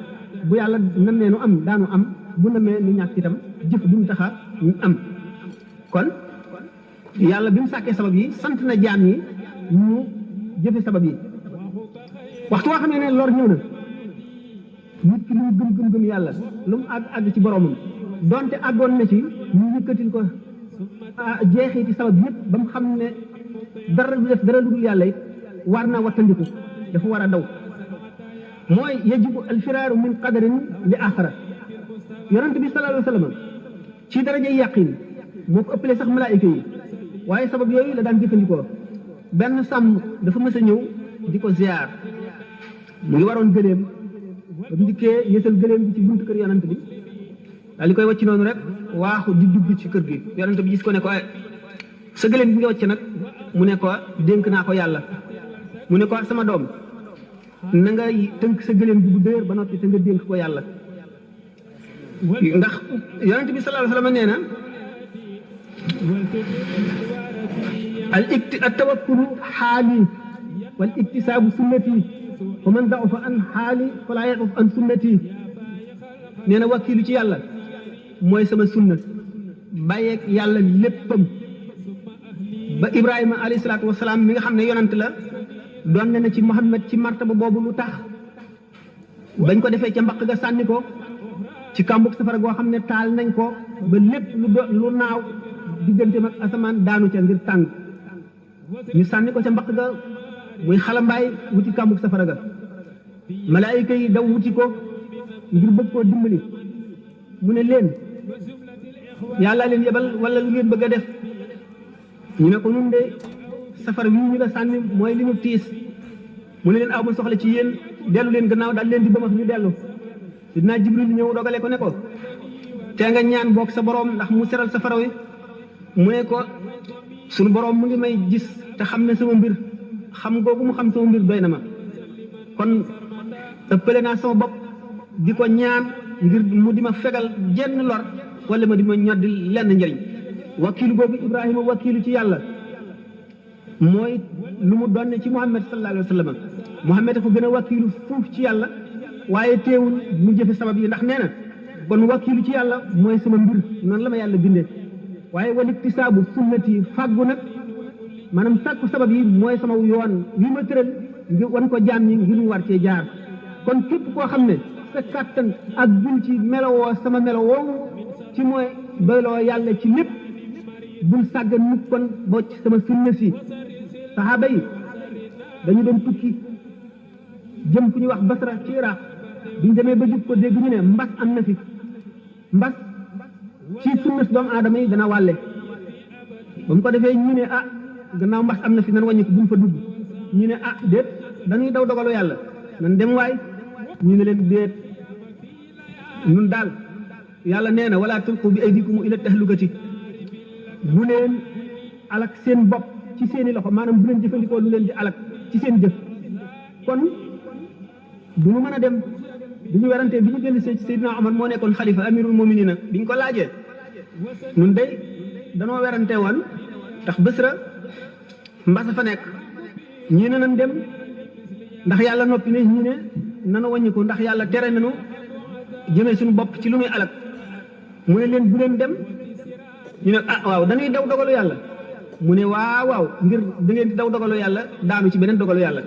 bu yàlla namee nu am daanu am bu namee nu ñàkk itam jëf duñu taxa ñu am kon yàlla bi mu sàkkee sabab yi sant na jaam yi ñu jëfe sabab yi waxtu woo xam ne lor ñëw na nit ki lu mu gëm yàlla lu mu àgg ci boromam donte àggoon na ci ñu yëkkatil ko jeexiti sabab yëpp ba mu xam ne dara du def dara lu dul yàlla it war na wattandiku dafa war a daw mooy yajibu alfiraaru min qadarin li axara yonent bi sallallahu alayhi wa sallam ci darajay yàqin moo ko ëppale sax malaayika yi waaye sabab yooyu la daan jëfandikoo benn sàmm dafa mës a ñëw di ko ziar mu ngi waroon gëléem ba mu dikkee yësal gëléem bi ci buntu kër yonent bi daal di koy wàcc noonu rek waaxu di dugg ci kër gi yonent bi gis ko ne ko sa gëléem bi nga wàcc nag mu ne ko dénk naa ko yàlla mu ne ko sama doom na nga tënk sa gëléem bi bu dëër ba noppi te nga dénk ko yàlla ndax yonent bi sallallahu alayhi wa sallam nee na al tawakkulu xaali wal iktisaabu sunnati fa man da'ufa an xaali falaa yaquf an sunnati nee na wakkilu ci yàlla mooy sama sunna bàyyeeg yàlla léppam ba Ibrahima alayhi salaatu wasalaam mi nga xam ne yonent la doon na ci Muhammad ci martaba boobu lu tax bañ ko defee ca mbaq ga sànni ko ci kàmbug safara goo xam ne taal nañ ko ba lépp lu naaw digganteem ak asamaan daanu ca ngir tàng ñu sànni ko ca mbaq ga muy xalambaay wuti kàmbug safara ga malaayika yi daw wuti ko ngir bëgg koo dimbali mu ne leen yàlla leen yebal wala lu ngeen bëgg a def ñu ne ko nun de safara wi ñu la sànni mooy li ñu tiis mu ne leen aw ma soxla ci yéen dellu leen gannaaw daal leen di bëmax ñu dellu dinaa Jibril ñëw dogale ko ne ko te nga ñaan boog sa borom ndax mu seral safara wi mu ne ko sunu borom mu ngi may gis te xam ne sama mbir xam googu mu xam sama mbir doy na ma kon ëppale naa sama bopp di ko ñaan ngir mu di ma fegal jenn lor wala ma di ma ñoddi lenn njëriñ wakiilu boobu Ibrahima wakiilu ci yàlla mooy lu mu doon ci Muhammad sallallahu alayhi wa sallam Muhammad ko gën a wakiilu fuuf ci yàlla waaye teewul mu jëfe sabab yi ndax nee na kon wakiilu ci yàlla mooy sama mbir noonu la ma yàlla bindee waaye wal iktisaabu sunnati fàggu nag maanaam sàkku sabab yi mooy sama yoon wi ma tëral ngir wan ko jaam ñi ngir mu war cee jaar kon képp koo xam ne sa kàttan ak bul ci melowoo sama melo woowu ci mooy doyloo yàlla ci lépp bul sàggan mukk kon boo ci sama sunna si saxaaba yi dañu doon tukki jëm fu ñuy wax Basra ci Iraq biñ demee ba jub ko dégg ñu ne mbas am na fi mbas ci sunna si doomu aadama yi dana wàlle ba mu ko defee ñu ne ah gannaaw mbas am na fi nan wàññi ko buñ fa dugg ñu ne ah déet dañuy daw dogalu yàlla nan dem waay ñu ne leen déet ñun daal yàlla nee na wala tulqu bi aydikum ila tahlukati bu leen alak seen bopp ci seeni loxo maanaam bu leen jëfandikoo lu leen di alak ci seen jëf kon du ñu mën a dem du ñu werante bi ñu dellu see ci Seydina Omar moo nekkoon xalifa amirul muminina bi ñu ko laajee ñun day danoo werante woon ndax Basra mbasa fa nekk ñii ne nan dem ndax yàlla noppi ne ñii ne nanu wàññiku ndax yàlla tere nanu jëmee suñu bopp ci lu muy alak mu ne leen bu leen dem ñu ne ah waaw dañuy daw dogalu yàlla mu ne waaw ngir da ngeen di daw dogalu yàlla daanu ci beneen dogalu yàlla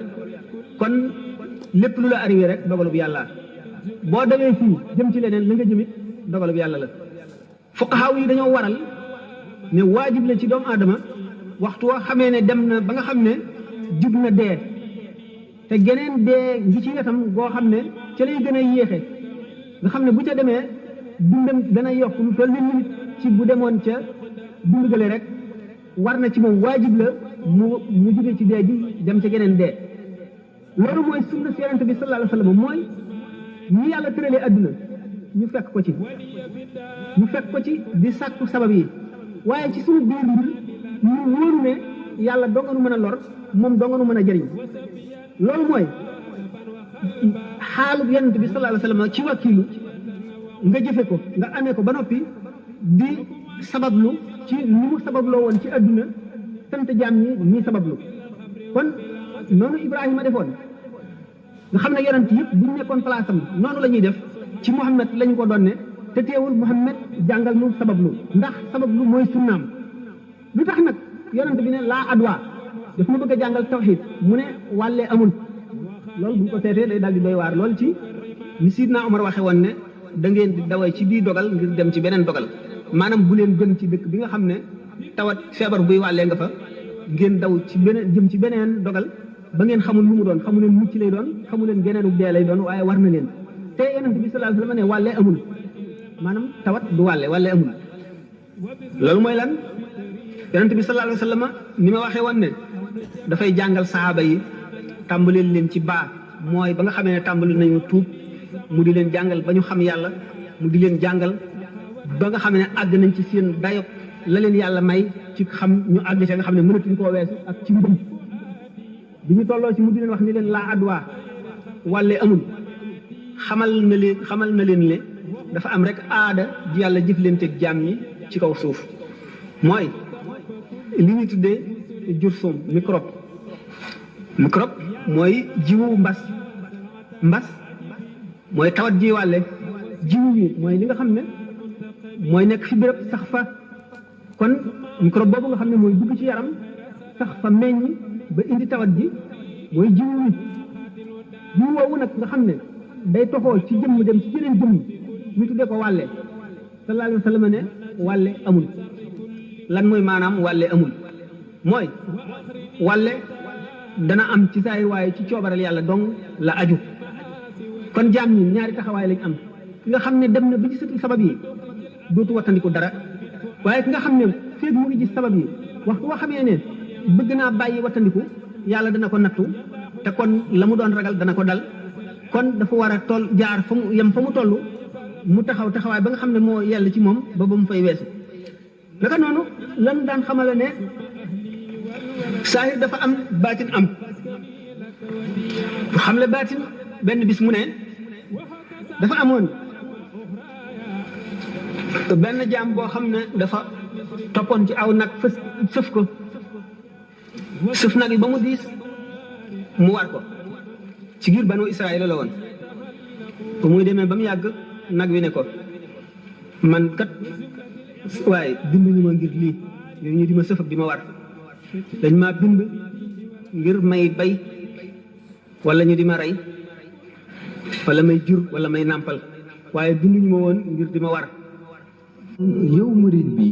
kon lépp lu la arrivé rek dogalu bu yàlla boo demee fii jëm ci leneen la nga jëmit dogalu bu yàlla la fuqahaa yi dañoo waral ne waajib la ci doomu aadama waxtu woo xamee ne dem na ba nga xam ne jub na dee te geneen dee ngi ci wetam goo xam ne ca lay gën a yéexe nga xam ne bu ca demee dundam dana yokk lu toll ni minute ci bu demoon ca dund gale rek war na ci moom waajib la mu jóge ci dee ji dem ca geneen dee loolu mooy sunna si Yonent bi sallallahu alayhi wa sallam mooy ñi yàlla tëralee adduna ñu fekk ko ci di sàkku sabab yi waaye ci suñu biir mbir ñu wóoru ne yàlla doo nga nu mën a lor moom doo nga nu mën a jëriñ loolu mooy xaalub Yonent bi sallallahu alayhi wa sallam ci wakiilu nga jëfe ko nga amee ko ba noppi di sabablu ci ni mu sababloo woon ci adduna sant jaam ñi ñii sabablu kon noonu Ibrahima defoon nga xam ne yonent yëpp bu ñu nekkoon place am noonu la ñuy def ci Muhammad lañ ko doon ne te teewul Muhammad jàngal nu sabablu ndax sabablu mooy sunnaam lu tax nag yonent bi ne laa adwa daf ma bëgg a jàngal tawxiid mu ne wàllee amul loolu bu ñu ko seetee day daal di doy waar lool ci ni Sidna Omar waxe woon ne da ngeen di daway ci bii dogal ngir dem ci beneen dogal maanaam bu leen gën ci dëkk bi nga xam ne tawat feebar buy wàllee nga fa ngeen daw ci beneen jëm ci beneen dogal ba ngeen xamul lu mu doon xamu leen mucc lay doon xamu leen geneenu dee lay doon waaye war na leen te yonent bi sallallahu alayhi wa sallam ne wàllee amul maanaam tawat du wàllee amul loolu mooy lan yonent bi sallallahu alayhi wa sallam ni ma waxee woon ne dafay jàngal sahaaba yi tàmbaleel leen ci baa mooy ba nga xamee ne tàmbali nañu tuub mu di leen jàngal ba ñu xam yàlla mu di leen jàngal ba nga xam ne àgg nañ ci seen dayo la leen yàlla may ci xam ñu àgg ci nga xam ne mënatuñ koo weesu ak ci ngëm bi ñu tolloo ci mu di leen wax ni leen laa adwa wàlle amul xamal na leen le dafa am rek aada ji yàlla jëflanteeg jaam ñi ci kaw suuf mooy li ñuy tuddee jursum microbe mooy jiwu mbas mooy tawat ji wàlle jiwu yi mooy li nga xam ne mooy nekk fi béréb sax fa kon microbe boobu nga xam ne mooy dugg ci yaram sax fa meññ ba indi tawat ji mooy jiwu wi jiwu woowu nag nga xam ne day toxoo ci jëmm dem ci jeneen jëmm ñu tuddee ko wàlle sallallahu alayhi wa sallam ne wàlle amul lan mooy maanaam wàlle amul mooy wàlle dana am ci saayir waaye ci coobaral yàlla dong la aju kon jaam ñi ñaari taxawaay lañ am nga xam ne dem na ba gisatul sabab yi dootu wattandiku dara waaye ki nga xam ne feeg mu ngi gis sabab yi waxtu boo xamee ne bëgg naa bàyyi wattandiku yàlla dana ko nattu te kon la mu doon ragal dana ko dal kon dafa war a toll jaar fa mu yem fa mu toll mu taxaw taxawaay ba nga xam ne moo yell ci moom ba mu fay weesu naka noonu lan daan xamale ne saahir dafa am baatin am xam le baatin benn bis mu ne dafa amoon benn jaam boo xam ne dafa toppoon ci aw nag fës sëf ko sëf nag yi ba mu diis mu war ko ci giir banu Israël la woon ba muy demee ba mu yàgg nag wi ne ko man kat waaye binduñu ma ngir lii ngir ñu di ma sëf ak di ma war dañ maa bind ngir may bay wala ñu di ma rey wala may jur wala may nàmpal waaye binduñu ma woon ngir di ma war yow murid bi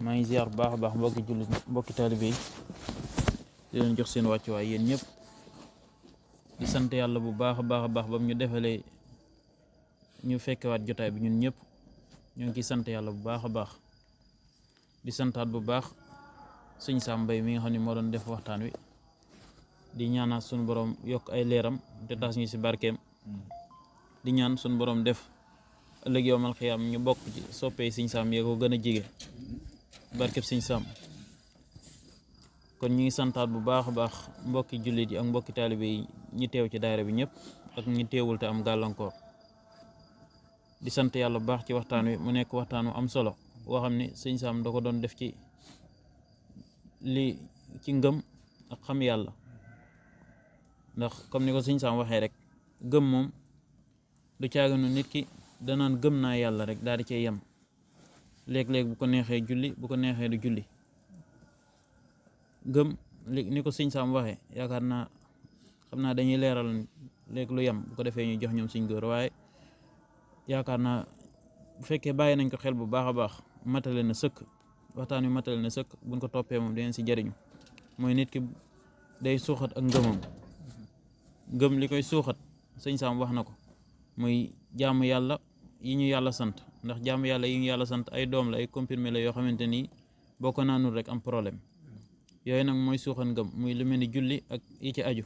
maa ngi ziar bu baax a baax mbokki jullit mbokki taalibe yi di leen jox seen wàccuwaay yéen ñëpp di sant yàlla bu baax a baax a baax ba mu ñu defalee ñu fekkewaat jotaay bi ñun ñëpp ñoo ngi ciy sant yàlla bu baax a baax di santaat bu baax sëñ Sam Mbaye mi nga xam ne moo doon def waxtaan wi di ñaanaat suñu borom yokk ay leeram te taas ñu si barkeem di ñaan suñu borom def ëllëg yowmal xiyaam ñu bokk ci soppee sëñ Sam yee ko gën a jige barkeb sëñ Sam kon ñu ngi santaat bu baax a baax mbokki jullit yi ak mbokki taalibe yi ñi teew ci daayira bi ñëpp ak ñi teewul te am gàllankoor di sant yàlla bu baax ci waxtaan wi mu nekk waxtaan wu am solo woo xam ne sëñ Sam da ko doon def ci li ci ngëm ak xam yàlla ndax comme ni ko sëñ Sam waxee rek gëm moom du caaginu nit ki danaan gëm naa yàlla rek daal di cay yem léeg-léeg bu ko neexee julli bu ko neexee du julli gëm ni ko sëñ Sam waxee yaakaar naa xam naa dañuy leeral léegi lu yem bu ko defee ñu jox ñoom suñ góor waaye yaakaar naa bu fekkee bàyyi nañ ko xel bu baax a baax matale na sëkk waxtaan wi matale na sëkk buñ ko toppee moom dinañ si jariñu mooy nit ki day suuxat ak ngëmam ngëm li koy suuxat sëñ Sam wax na ko muy jaamu yàlla yi ñu yàlla sant ndax jaamu yàlla yi ñu yàlla sant ay doom la ay comprimé la yoo xamante ni boo ko naanul rek am problème yooyu nag mooy suuxat ngëm muy lu mel ni julli ak yi ci aju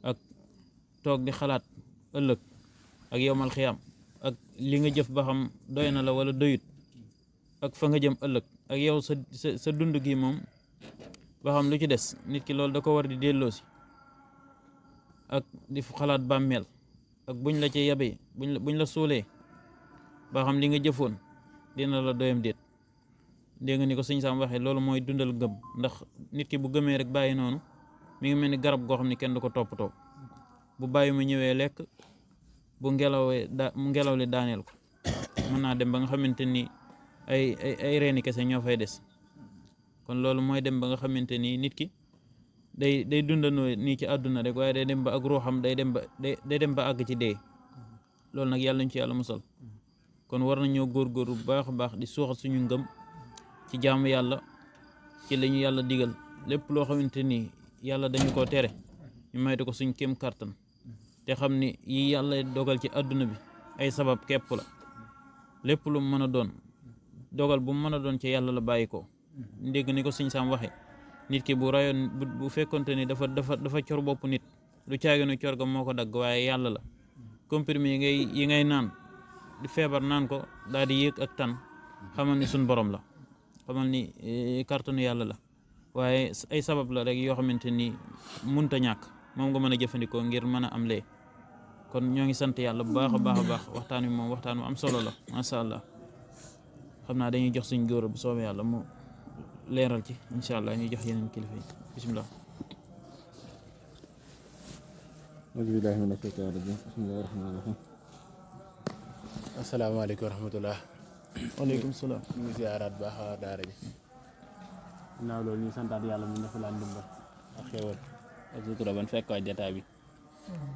ak toog di xalaat ëllëg ak yowmal xiyaam ak li nga jëf ba xam doy na la wala doyut ak fa nga jëm ëllëg ak yow sa dund gi moom ba xam lu ci des nit ki loolu da ko war di delloosi ak di xalaat bàmmeel ak buñ la ci yabee buñ la suulee ba xam li nga jëfoon dina la doyam déet dégg nga ni ko sëñ Sam waxee loolu mooy dundal gëm ndax nit ki bu gëmee rek bàyyi noonu mi ngi mel ni garab goo xam ne kenn du ko toppatoo bu bàyyi ma ñëwee lekk bu ngelaw li daaneel ko mën naa dem ba nga xamante ni ay reeni kese ñoo fay des kon loolu mooy dem ba nga xamante ni nit ki day dundandoo nii ci àdduna rek waaye day dem ba ak ruuxam day dem ba àgg ci dee loolu nag yàlla ñu ci yàlla musal kon war nañoo góorgóorlu bu baax a baax di suuxat suñu ngëm ci jaamu yàlla ci la ñu yàlla digal lépp loo xamante ni yàlla dañu koo tere ñu maytu ko suñ kéem kàttan te xam ni yi yàlla dogal ci àdduna bi ay sabab képp la lépp lu mu mën a doon dogal bu mu mën a doon ci yàlla la bàyyi ko ndégg ni ko sëñ Sam waxe nit ki bu rayoon bu fekkonte ni dafa cor bopp nit lu caaginu cor ga moo ko dagg waaye yàlla la comprimé yi ngay naan di feebar naan ko daal di yéeg ak tan xamal ni suñ borom la xamal ni kàttanu yàlla la waaye ay sabab la rek yoo xamante ni munta ñàkk moom nga mën a jëfandikoo ngir mën a am lee kon ñoo ngi sant yàlla bu baax a baax a baax waxtaan wi moom waxtaan wu am solo la macha allah xam naa dañuy jox suñ góor bu soobee yàlla mu leeral ci incha allah ñuy jox yeneen kilifa yi bisimilah. auzu billaahi mina shaytaani rajiim bismillaahi rahmaani rahiim. asalaamaaleykum wa rahmatulah. waaleykum salaam. ñu ngi ziaraat baax a daara ji. ginnaaw loolu ñu santaat yàlla mu defal laan ndimbal ak xéewal ak sutura ban fekk waay jotaay bi.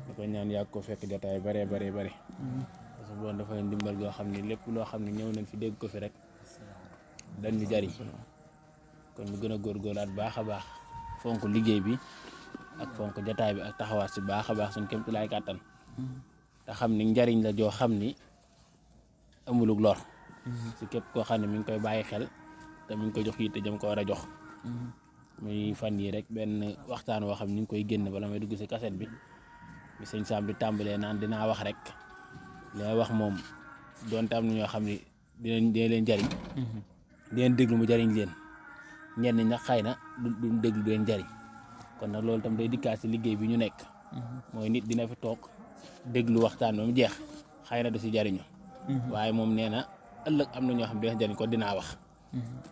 da koy ñaan yàgg ko fekk jotaay bare parce que boo dafay ndimbal goo xam ni lépp loo xam ne ñëw nañ fi dégg ko fi rek dañ ñu jariñ kon ñu gën a góorgóorlaat baax a baax fonk liggéey bi ak fonk jataay bi ak taxawaat si baax a baax suñ kéemtulaay kàttan te xam ni njariñ la joo xam ni amulug lor si képp koo xam ne mi ngi koy bàyyi xel te mi ngi koy jox yitte jëm ko war a jox muy fan yi rek benn waxtaan woo xam ni ñu ngi koy génn bala may dugg si kaset bi sëñ Sam bi tàmbalee naan dinaa wax rek li may wax moom doonte am na ñoo xam ni dina leen jariñ dinañ déglu mu jariñ leen ñenn ñi nag xëy na duñ déglu leen jariñ kon nag loolu tam day dikkaat si liggéey bi ñu nekk mooy nit dina fi toog déglu waxtaan ba mu jeex xëy na du si jariñu waaye moom nee na ëllëg am na ñoo xam dina jariñ ko dinaa wax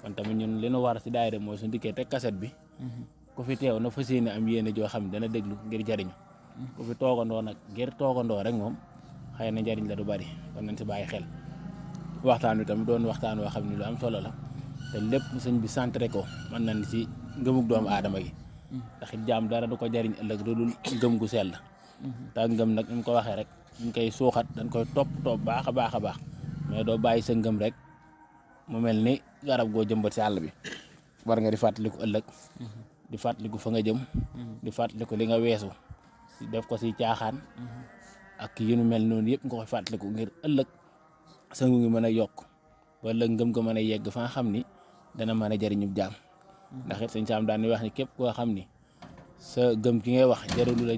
kon tamit ñun li nu war si daayira mooy suñu dikkee teg kaset bi ku fi teew na fas yéene am yéene joo xam ne dana déglu ngir jariñu ku fi toogandoo nag ngir toogandoo rek moom xëy na njariñ la du bari kon nañ si bàyyi xel waxtaan wi tamit doon waxtaan woo xam ne lu am solo la te lépp sëñ bi centré ko mën nañ si ngëmug doomu aadama gi ndax it jaam dara du ko jariñ ëllëg lu dul ngëm gu sell te ngëm nag ni mu ko waxee rek ñu koy suuxat dañ koy topp baax a baax a baax mais doo bàyyi sa ngëm rek mu mel ni garab goo jëmbat si àll bi war nga di fàttaliku ëllëg di fàttaliku fa nga jëm di fàttaliku li nga weesu def ko si caaxaan ak yu nu mel noonu yëpp nga koy fàttaliku ngir ëllëg sa ngu ngi mën a yokk ba ëllëg ngëm ko mën a yegg fa nga xam ni dana mën a jariñu jaam ndax it sëñ Sam daan wax ni képp koo xam ni sa gëm ki ngay wax jaralu la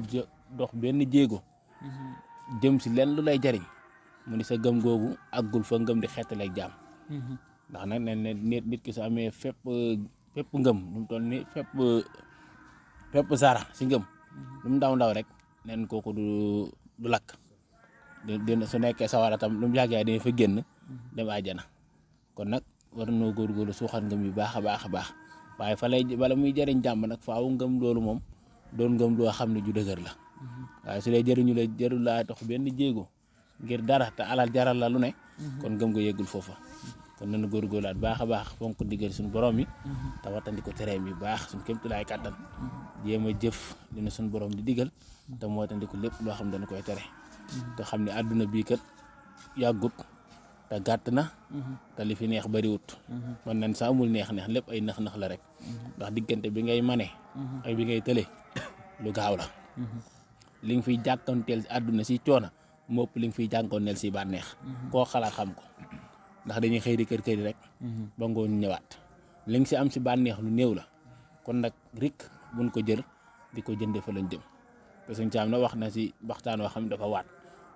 dox benn jéego jëm si lenn lu lay jariñ mu ni sa gëm googu àggul fa ngëm di xettaleeg jaam ndax nag ne nit ki su amee fépp ngëm lu mu toll ni fépp sara si ngëm lu mu ndaw rek neen kooku du lakk su nekkee sawara tam lu mu yàggee dina fa génn dem àjjana kon nag war noo góorgóorlu suuxat ngëm yu baax a baax a baax waaye bala muy jëriñ jàmm nag faaw ngëm loolu moom doon ngëm loo xam ne ju dëgër la waaye su dee jëriñu la jarul laa dox benn jéego ngir dara te alal jaral la lu ne kon ngëm nga yeggul foofa kon nañu góorgóorlaat baax a baax fonk diggal suñu borom yi te wattandi ko tereem yi baax suñu kéemtulaay kàttan jéem a jëf dina suñu borom di digal te moo tandi ko lépp loo xam ne dañu koy tere te xam ne àdduna bii kat yàggut te gàtt na te li fi neex bariwut man nañ sa amul neex lépp ay nax la rek ndax diggante bi ngay mane ak bi ngay tële lu gaaw la li nga fiy jànkoonteel àdduna si coona moo ëpp li nga fiy jànkoonteel si bànneex koo xalaat xam ko ndax dañuy xëy di kër yi rek ba ngoon ñëwaat li nga si am si bànneex lu néew la kon nag rik buñ ko jël di ko jënde fa lañ jëm te suñ Sam na wax na si waxtaan woo xam ne dafa waat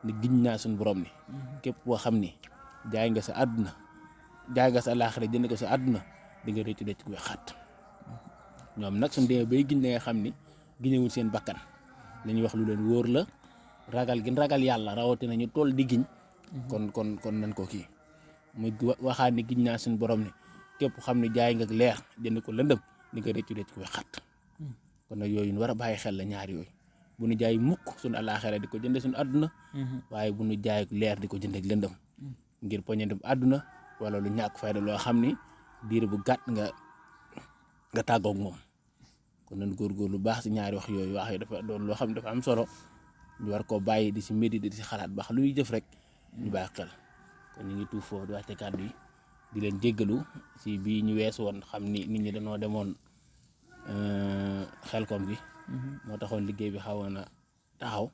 ni giñ naa suñ borom ni képp koo xam ni jaay nga sa àdduna jaay nga sa àllaaxira jënd ko sa àdduna di nga rëccu rëcc ku xat ñoom nag suñ demee bay giñ la nga xam ni giñewul seen bakkan li ñuy wax lu leen wóor la ragal gi ragal yàlla rawatina ñu toll di giñ kon nañ ko kii muy waxaat ni giñ naa suñ borom ni képp xam ne jaay nga leer jënd ko lëndëm di nga rëccu rëcc ku xat kon nag yooyu ñu war a bàyyi xel la ñaar yooyu bu ñu jaay mukk suñu àllaaxira di ko jënde suñu àdduna waaye bu ñu jaay leer di ko jënde ak lëndëm ngir poñetum àdduna wala lu ñàkk fayda loo xam ni diir bu gàtt nga tàggoog moom kon nañ góorgóor lu baax si ñaari wax yooyu wax yi dafa doon loo xam ne dafa am solo ñu war koo bàyyi di si méditer di si xalaat baax lu ñuy jëf rek ñu bàyyi xel kon ñu ngi tuuf foofu di wàcce kàddu yi di leen jéggalu si bii ñu weesu woon xam ni nit ñi dañoo demoon xelkom gi moo taxoon liggéey bi xawoon a taxaw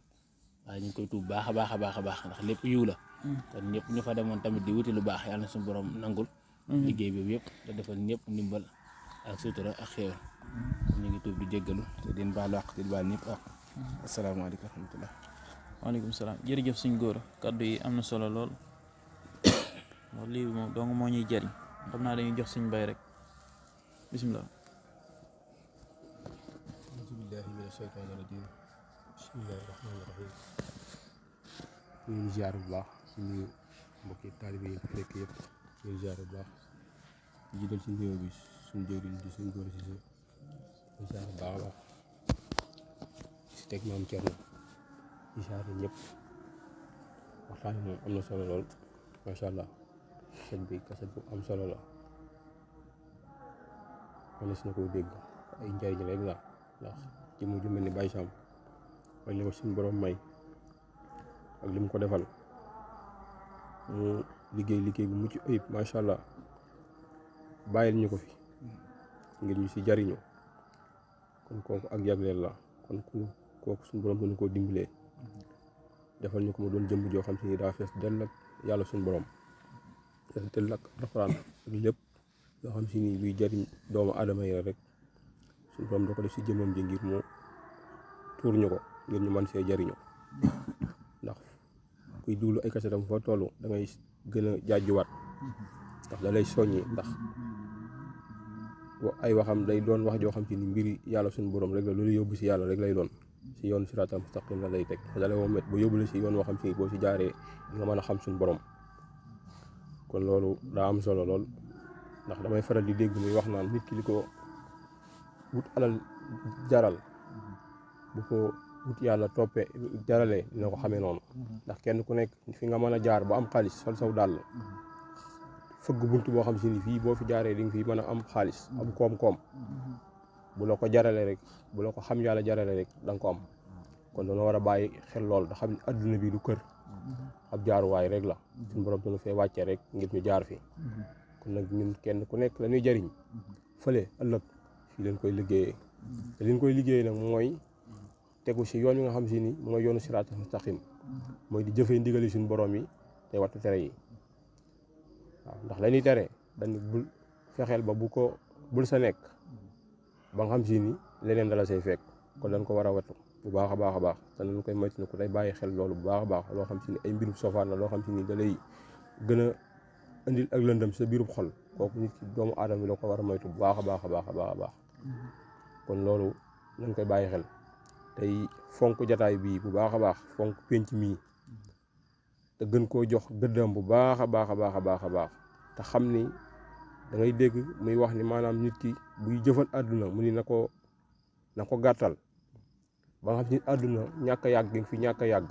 waaye ñu ngi koy tuub baax a baax a baax a baax ndax lépp yiw la kon ñëpp ñu fa demoon tamit di wuti lu baax yàlla na suñu borom nangul liggéey bi yëpp te defal ñëpp ndimbal ak sutura ak xéewal ñu ngi tuub di jéggalu te din baalu àq di baal ñëpp àq asalaamaaleykum wa rahmatullah waaleykum salaam jërëjëf suñ góor kaddu yi am na solo lool ndax lii moom dong moo ñuy jëriñ xam naa dañuy jox suñ bay rek bisimilah bismillahi mina shaytaani rajim bismillahi rahmaani rahim ñu ngi ziar bu baax suñu mbokki taalibe yi fekk yëpp ñu ngi ziar bu baax di jiital ci nuyoo bi suñu jëwriñ di suñu góor si ñu ziar bu baax a baax si teg maam Thierno di ziar ñëpp waxtaan moom am na solo lool macha allah sëñ bi kaset bu am solo la mënees na koo dégg ay njëriñ rek la ndax ci mu ju mel ni Baye Sam ak li ko suñu borom may ak li mu ko defal mu liggéey bu mucc ayib macha allah bàyyil ñu ko fi ngir ñu si jariñu kon kooku ak jagleel la kon kooku suñu borom dañu koo dimbalee defal ñu ko mu doon jëmb joo xam si ni daa fees dell ak yàlla suñu borom fees dell ak alxuraan ak lépp yoo xam si ni luy jariñ doomu aadama yi rek suñu borom da ko def si jëmmam ji ngir mu tuur ñu ko ngir ñu mën see jariñu ndax kuy duulu ay kasetam foo toll da ngay gën a jaajuwaat ndax da lay soññi ndax ay waxam day doon wax joo xam si ni mbiri yàlla suñu borom rek la loolu yóbbu si yàlla rek lay doon si yoon siraatal mustaqim la lay teg da lay womet ba yóbbu la si yoon waxam si ni boo si jaaree di nga mën a xam suñu borom kon loolu daa am solo lool ndax damay faral di dégg muy wax naan nit ki li ko wut alal jaral bu ko wut yàlla toppee jaralee dina ko xamee noonu ndax kenn ku nekk fi nga mën a jaar ba am xaalis sol saw dàll fëgg bunt boo xam si ni fii boo fi jaaree di nga fi mën a am xaalis am koom-koom bu la ko jarale rek bu la ko xam yàlla jarale rek da nga ko am kon dañoo war a bàyyi xel lool da xam ne adduna bi du kër ab jaaruwaay rek la suñu borom dañu fee wàcce rek ngir ñu jaar fi kon nag ñun kenn ku nekk la ñuy jariñ fële ëllëg fii leen koy liggéeyee te liñ koy liggéeyee nag mooy tegu si yoon yi nga xam si ni mooy yoonu siraatal mustaqim mooy di jëfee ndigali suñu borom yi te wattu tere yi waaw ndax la ñuy tere dañ bul fexeel ba bul sa nekk ba nga xam si ni leneen dala say fekk kon dañ ko war a wattu bu baax a baax a baax te nañ koy moytu ko day bàyyi xel loolu bu baax a baax loo xam si ni ay mbirum sofaan la loo xam si ni da lay gën a indil ak lëndëm sa biirub xol kooku nit ki doomu aadama bi la ko war a moytu bu baax a baax a baax a baax a baax kon loolu nañ koy bàyyi xel tey fonk jataay bii bu baax a baax fonk pénc mii te gën koo jox gëddam bu baax a baax a baax a baax a baax te xam ni da ngay dégg muy wax ni maanaam nit ki buy jëfal àdduna mu ni na ko gàttal ba nga xam ni àdduna ñàkk a yàgg nga fi ñàkk a yàgg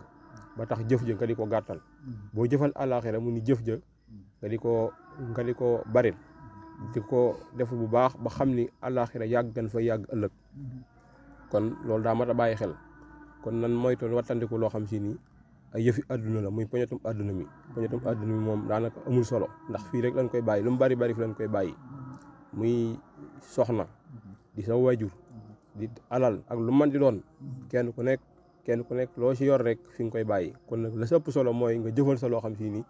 ba tax jëf ja nga di ko gàttal boo jëfal àllaaxira mu ni jëf ja nga di ko baril di ko def bu baax ba xam ni àllaaxira yàgg gan fa yàgg ëllëg kon loolu daa mat a bàyyi xel kon nan moytoon wattandiku loo xam si ni ay yëfi àdduna la muy poñatum àdduna mi moom daanaka amul solo ndax fii rek lañ koy bàyyi lu mu bari bari fi lañ koy bàyyi muy soxna di sa wajur di alal ak lu man di doon kenn ku nekk loo si yor rek fi nga koy bàyyi kon nag la sa ëpp solo mooy nga jëfal sa loo xam si ni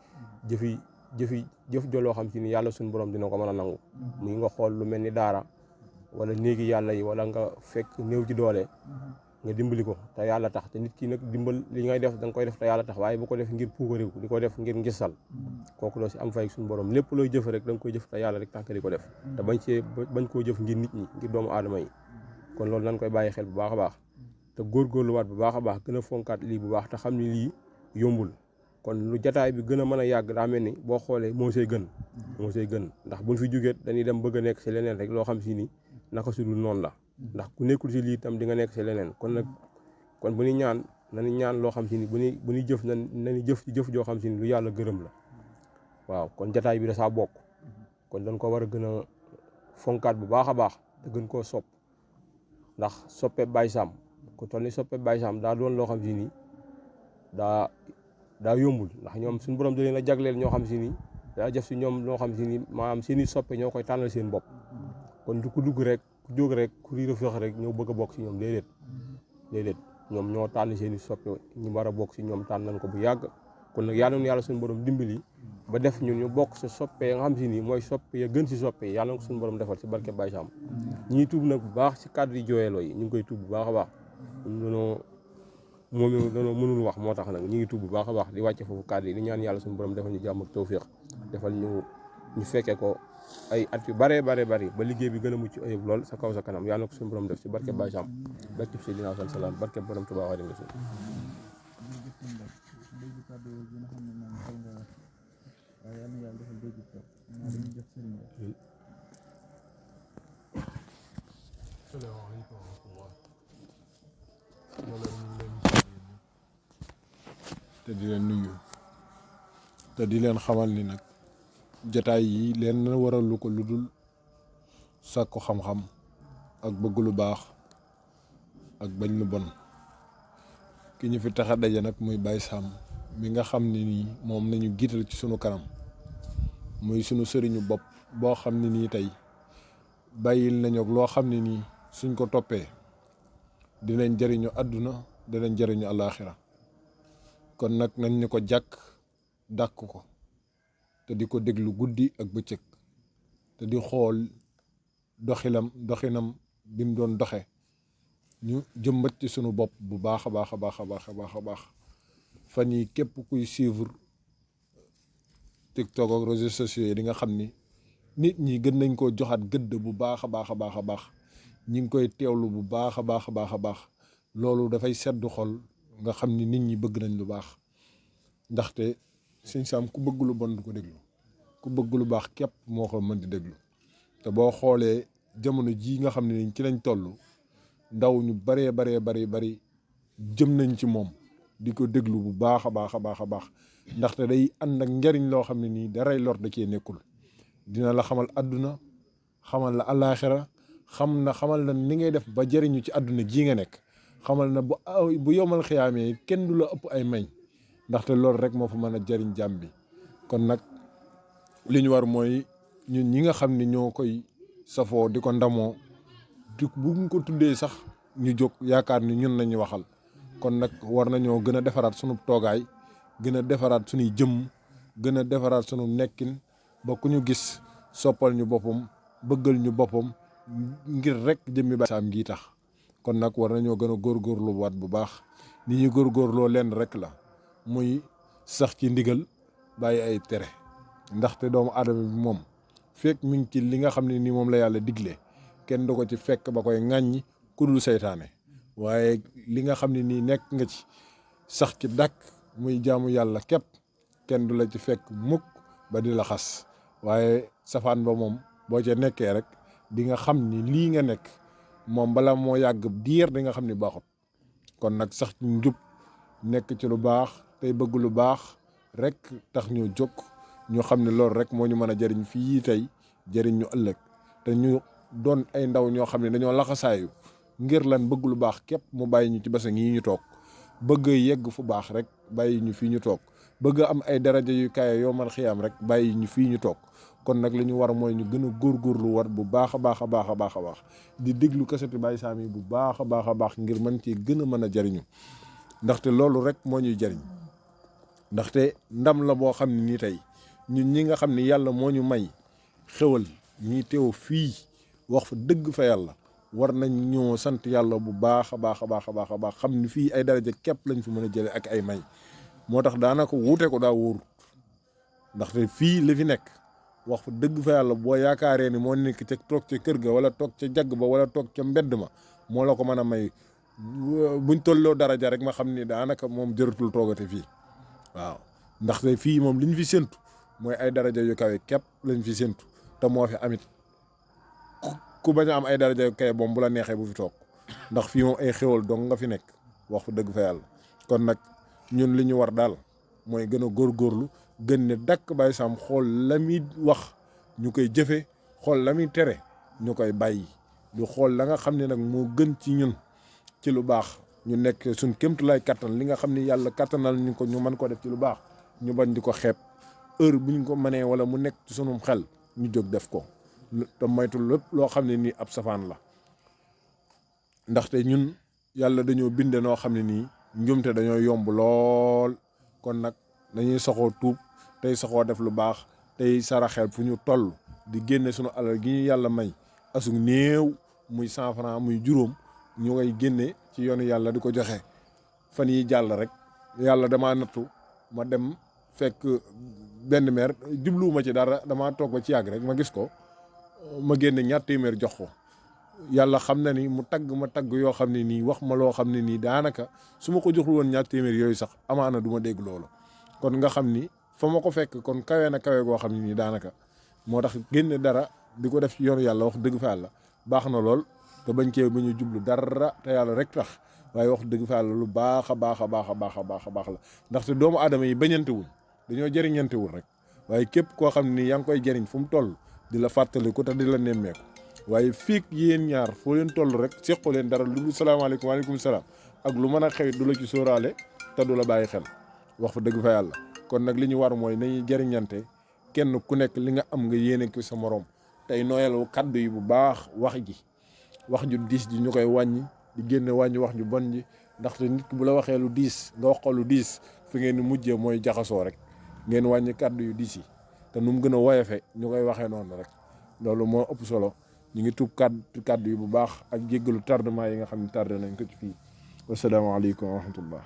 jëf jo loo xam si ni yàlla suñu borom dina ko mën a nangu muy nga xool lu mel ni daara wala néegi yàlla yi wala nga fekk néew ji doole nga dimbali ko te yàlla tax te nit ki nag dimbal li ngay def da nga koy def te yàlla tax waaye bu ko def ngir puukariw di ko def ngir ngisal kooku doo si am fay suñu borom lépp looy jëf rek da nga koy jëf te yàlla rek tax nga di ko def te bañ koo jëf ngir nit ñi ngir doomu aadama yi kon loolu nañ koy bàyyi xel bu baax a baax te góorgóorluwaat bu baax a baax gën a fonkaat lii bu baax te xam ni lii yombul kon lu jataay bi gën a mën a yàgg daa mel ni boo xoolee moo say gën ndax buñ fi jógeet dañuy dem bëgg a nekk si leneen rek loo xam si ni naka sudul noonu la ndax ku nekkul si lii itam di nga nekk si leneen kon bu ñuy ñaan nañu ñaan loo xam si ni bu ñuy jëf nañu jëf ci jëf joo xam si ni lu yàlla gërëm la waaw kon jataay bi da saa bokk kon dañ ko war a gën a fonkaat bu baax a baax te gën koo sopp ndax soppe Baye Sam ku toll ni soppe Baye Sam daa doon loo xam si ni daa yombul ndax ñoom suñu borom da leen a jagleel ñoo xam si ni daa jëf si ñoom loo xam si ni maanaam seeni soppe ñoo koy tànnal seen bopp kon du ku dugg rek ku jóg rek ku riir a feex rek ñëw bëgg a bokk si ñoom déedéet ñoom ñoo tànn seeni soppe ñu war a bokk si ñoom tànn nañ ko bu yàgg kon nag yàlla na yàlla suñu borom dimbali ba def ñun ñu bokk sa soppe nga xam si ni mooy soppe ya gën si soppe yi yàlla na ko suñu borom defal si barke Baye Sam ñi tuub nag bu baax si cadre yi jooyeloo yi ñu ngi koy tuub bu baax a baax danoo mënul wax moo tax nag ñu ngi tuub bu baax a baax di wàcce foofu cadre yi di ñaan yàlla suñu borom defal ñu jàmm ak tawfiq defal ñu fekkee ko ay at yu bare ba liggéey bi gën a mucc ayib lool sa kaw sa kanam yàlla na ko suñu borom def si barke Baye Sam barke Seydina salaam barke borom Tuubaa Xaadimu Rasuul te di leen nuyu te di leen xamal ni nag jataay yi leen waralu ko lu dul sàkku xam-xam ak bëgg lu baax ak bañ lu bon ki ñu fi tax a daje nag muy Baye Sam mi nga xam ne nii moom nañu giital ci sunu kanam muy sunu sëriñu bopp boo xam ne nii tey bàyyil nañu loo xam ne nii suñ ko toppee dinañ jëriñu àdduna dinañ jëriñu alaaxira kon nag nañ ñu ko jàkk dàkk ko te di ko déglu guddi ak bëccëg te di xool doxinam bi mu doon doxe ñu jëmbat ci sunu bopp bu baax a baax a baax a baax a baax a baax fan yi képp kuy suivre TikTok ak réseaux sociaux yi di nga xam ni nit ñi gën nañ koo joxaat gëdd bu baax a baax a baax a baax ñi ngi koy teewlu bu baax a baax a baax a baax loolu dafay seddu xol nga xam ni nit ñi bëgg nañ lu baax ndaxte sëñ Sam ku bëgg lu bon du ko déglu ku bëgg lu baax képp moo ko mën di déglu te boo xoolee jamono jii nga xam ne ci lañ toll ndaw ñu bari jëm nañ ci moom di ko déglu bu baax a baax a baax a baax ndaxte day ànd ak njariñ loo xam ne nii daray lor da cee nekkul dina la xamal àdduna xamal la àllaaxira xamal na ni ngay def ba jëriñu ci àdduna ji nga nekk xamal na bu yomal xiyaamee kenn du la ëpp ay may ndaxte loolu rek moo fa mën a jëriñ jàmm bi kon nag li ñu war mooy ñun ñi nga xam ne ñoo koy safoo di ko ndamoo di buñ ko tuddee sax ñu jóg yaakaar ni ñun lañuy waxal kon nag war nañoo gën a defaraat sunu toogaay gën a defaraat sunuy jëmm gën a defaraat sunu nekkin ba ku ñu gis soppal ñu boppam bëggal ñu boppam ngir rek jëmmi Baye Sam gi tax kon nag war nañoo gën a góorgóorlu waat bu baax ni ñuy góorgóorloo lenn rek la muy sax ci ndigal bàyyi ay tere ndaxte doomu aadama bi moom fekk mi ngi ci li nga xam ne ni moom la yàlla digle kenn du ko ci fekk ba koy ŋàññi ku dul seytaane waaye li nga xam ne nii nekk nga ci sax ci dàkk muy jaamu yàlla képp kenn du la ci fekk mukk ba di la xas waaye safaan ba moom boo ca nekkee rek di nga xam ni lii nga nekk moom bala moo yàgg diir di nga xam ni baaxut kon nag sax ci njub nekk ci lu baax tey bëgg lu baax rek tax ñu jóg ñu xam ne loolu rek moo ñu mën a jëriñ fii tey jëriñ ñu ëllëg te ñu doon ay ndaw ñoo xam ne dañoo laxasaayu ngir lan bëgg lu baax képp mu bàyyi ñu ci basang yi ñu toog bëgg yegg fu baax rek bàyyi ñu fii ñu toog bëgg am ay daraja yu kaye yoo man xiyaam rek bàyyi ñu fii ñu toog kon nag li ñu war mooy ñu gën a góorgóorlu war bu baax a baax a baax a baax a baax di déglu kaseti Baye Sam yi bu baax a baax a baax ngir mën ci gën a mën a jëriñu ndaxte loolu rek moo ñuy jëriñ ndaxte ndam la boo xam ne nii tey ñun ñi nga xam ne yàlla moo ñu may xewal ñi teew fii wax fa dëgg fa yàlla war nañ ñoo sant yàlla bu baax a baax a baax a baax a baax xam ni fii ay daraja képp lañ fi mën a jële ak ay may moo tax daanaka wuute ko daa wóorut ndaxte fii li fi nekk wax fa dëgg fa yàlla boo yaakaaree ni moo nekk ca toog ca kër ga wala toog ca jagg ba wala toog ca mbedd ma moo la ko mën a may buñ tolloo daraja rek ma xam ni daanaka moom jëratul toogate fii waaw ndaxte fii moom li ñu fi séntu mooy ay daraja yu kawe képp lañ fi séntu te moo fi amit ku bañ a am ay daraja yu kawe moom bu la neexee bu fi toog ndax fii moom ay xéwal dong nga fi nekk wax fa dëgg fa yàlla kon nag ñun li ñu war daal mooy gën a góorgóorlu gën ne dakk Baye Sam xool la muy wax ñu koy jëfe xool la muy tere ñu koy bàyyi du xool la nga xam ne nag moo gën ci ñun ci lu baax ñu nekk suñ kémtulaay kattan li nga xam ne yàlla kattanal ñu ko ñu mën ko def ci lu baax ñu bañ di ko xeeb heure bu ñu ko mënee wala mu nekk ci sunum xel ñu jóg def ko te moytu lépp loo xam ne nii ab safaan la ndaxte ñun yàlla dañoo binde noo xam ne nii njumte dañoo yomb lool kon nag dañuy soxoo tuub tey soxoo def lu baax tey saraxel fu ñu toll di génne sunu alal gi ñu yàlla may asug néew muy 100 francs muy juróom ñu koy génne ci yoonu yàlla di ko joxe fan yi jàll rek yàlla damaa nattu ma dem fekk benn meer jubluwuma ci dara damaa toog ba ci yàgg rek ma gis ko ma génne 2 téeméer jox ko yàlla xam na ni mu tagg ma tagg yoo xam ne nii wax ma loo xam ne nii daanaka su ma ko joxul woon 2 téeméer yooyu sax amaana du ma dégg loolu kon nga xam ni fa ma ko fekk kon kawe na kawe goo xam ne nii daanaka moo tax génne dara di ko def ci yoonu yàlla wax dëgg fa yàlla baax na lool te bañ cee ba ñu jublu dara te yàlla rek tax waaye wax dëgg fa yàlla lu baax a baax a baax a baax a baax a baax la ndaxte doomu aadama yi bañantewul dañoo jëriñantewul rek waaye képp koo xam ne nii yaa ngi koy jëriñ fu mu toll di la fàttaliku te di la nemmeeku waaye fii yéen ñaar foo leen toll rek sequ leen dara lu dul salaamaaleykum waaleykum salaam ak lu mën a xewit du la ci sóoraale te du la bàyyi xel wax fa dëgg fa yàlla kon nag li ñu war mooy nañuy jëriñante kenn ku nekk li nga am nga yéene ko sa morom tey nooyal kaddu yi bu baax wax ju diis ji ñu koy wàññi di génne wàññi wax ju bon ji ndaxte nit ki bu la waxee lu diis nga wax ko lu diis fi ngeen di mujjee mooy jaxasoo rek ngeen wàññi kaddu yu diis yi te nu mu gën a woyofe ñu koy waxee noonu rek loolu moo ëpp solo ñu ngi tuub kaddu yi bu baax ak jéggalu tardement yi nga xam ne tardé nañ ko ci fii wasalaamaaleykum wa rahmatullah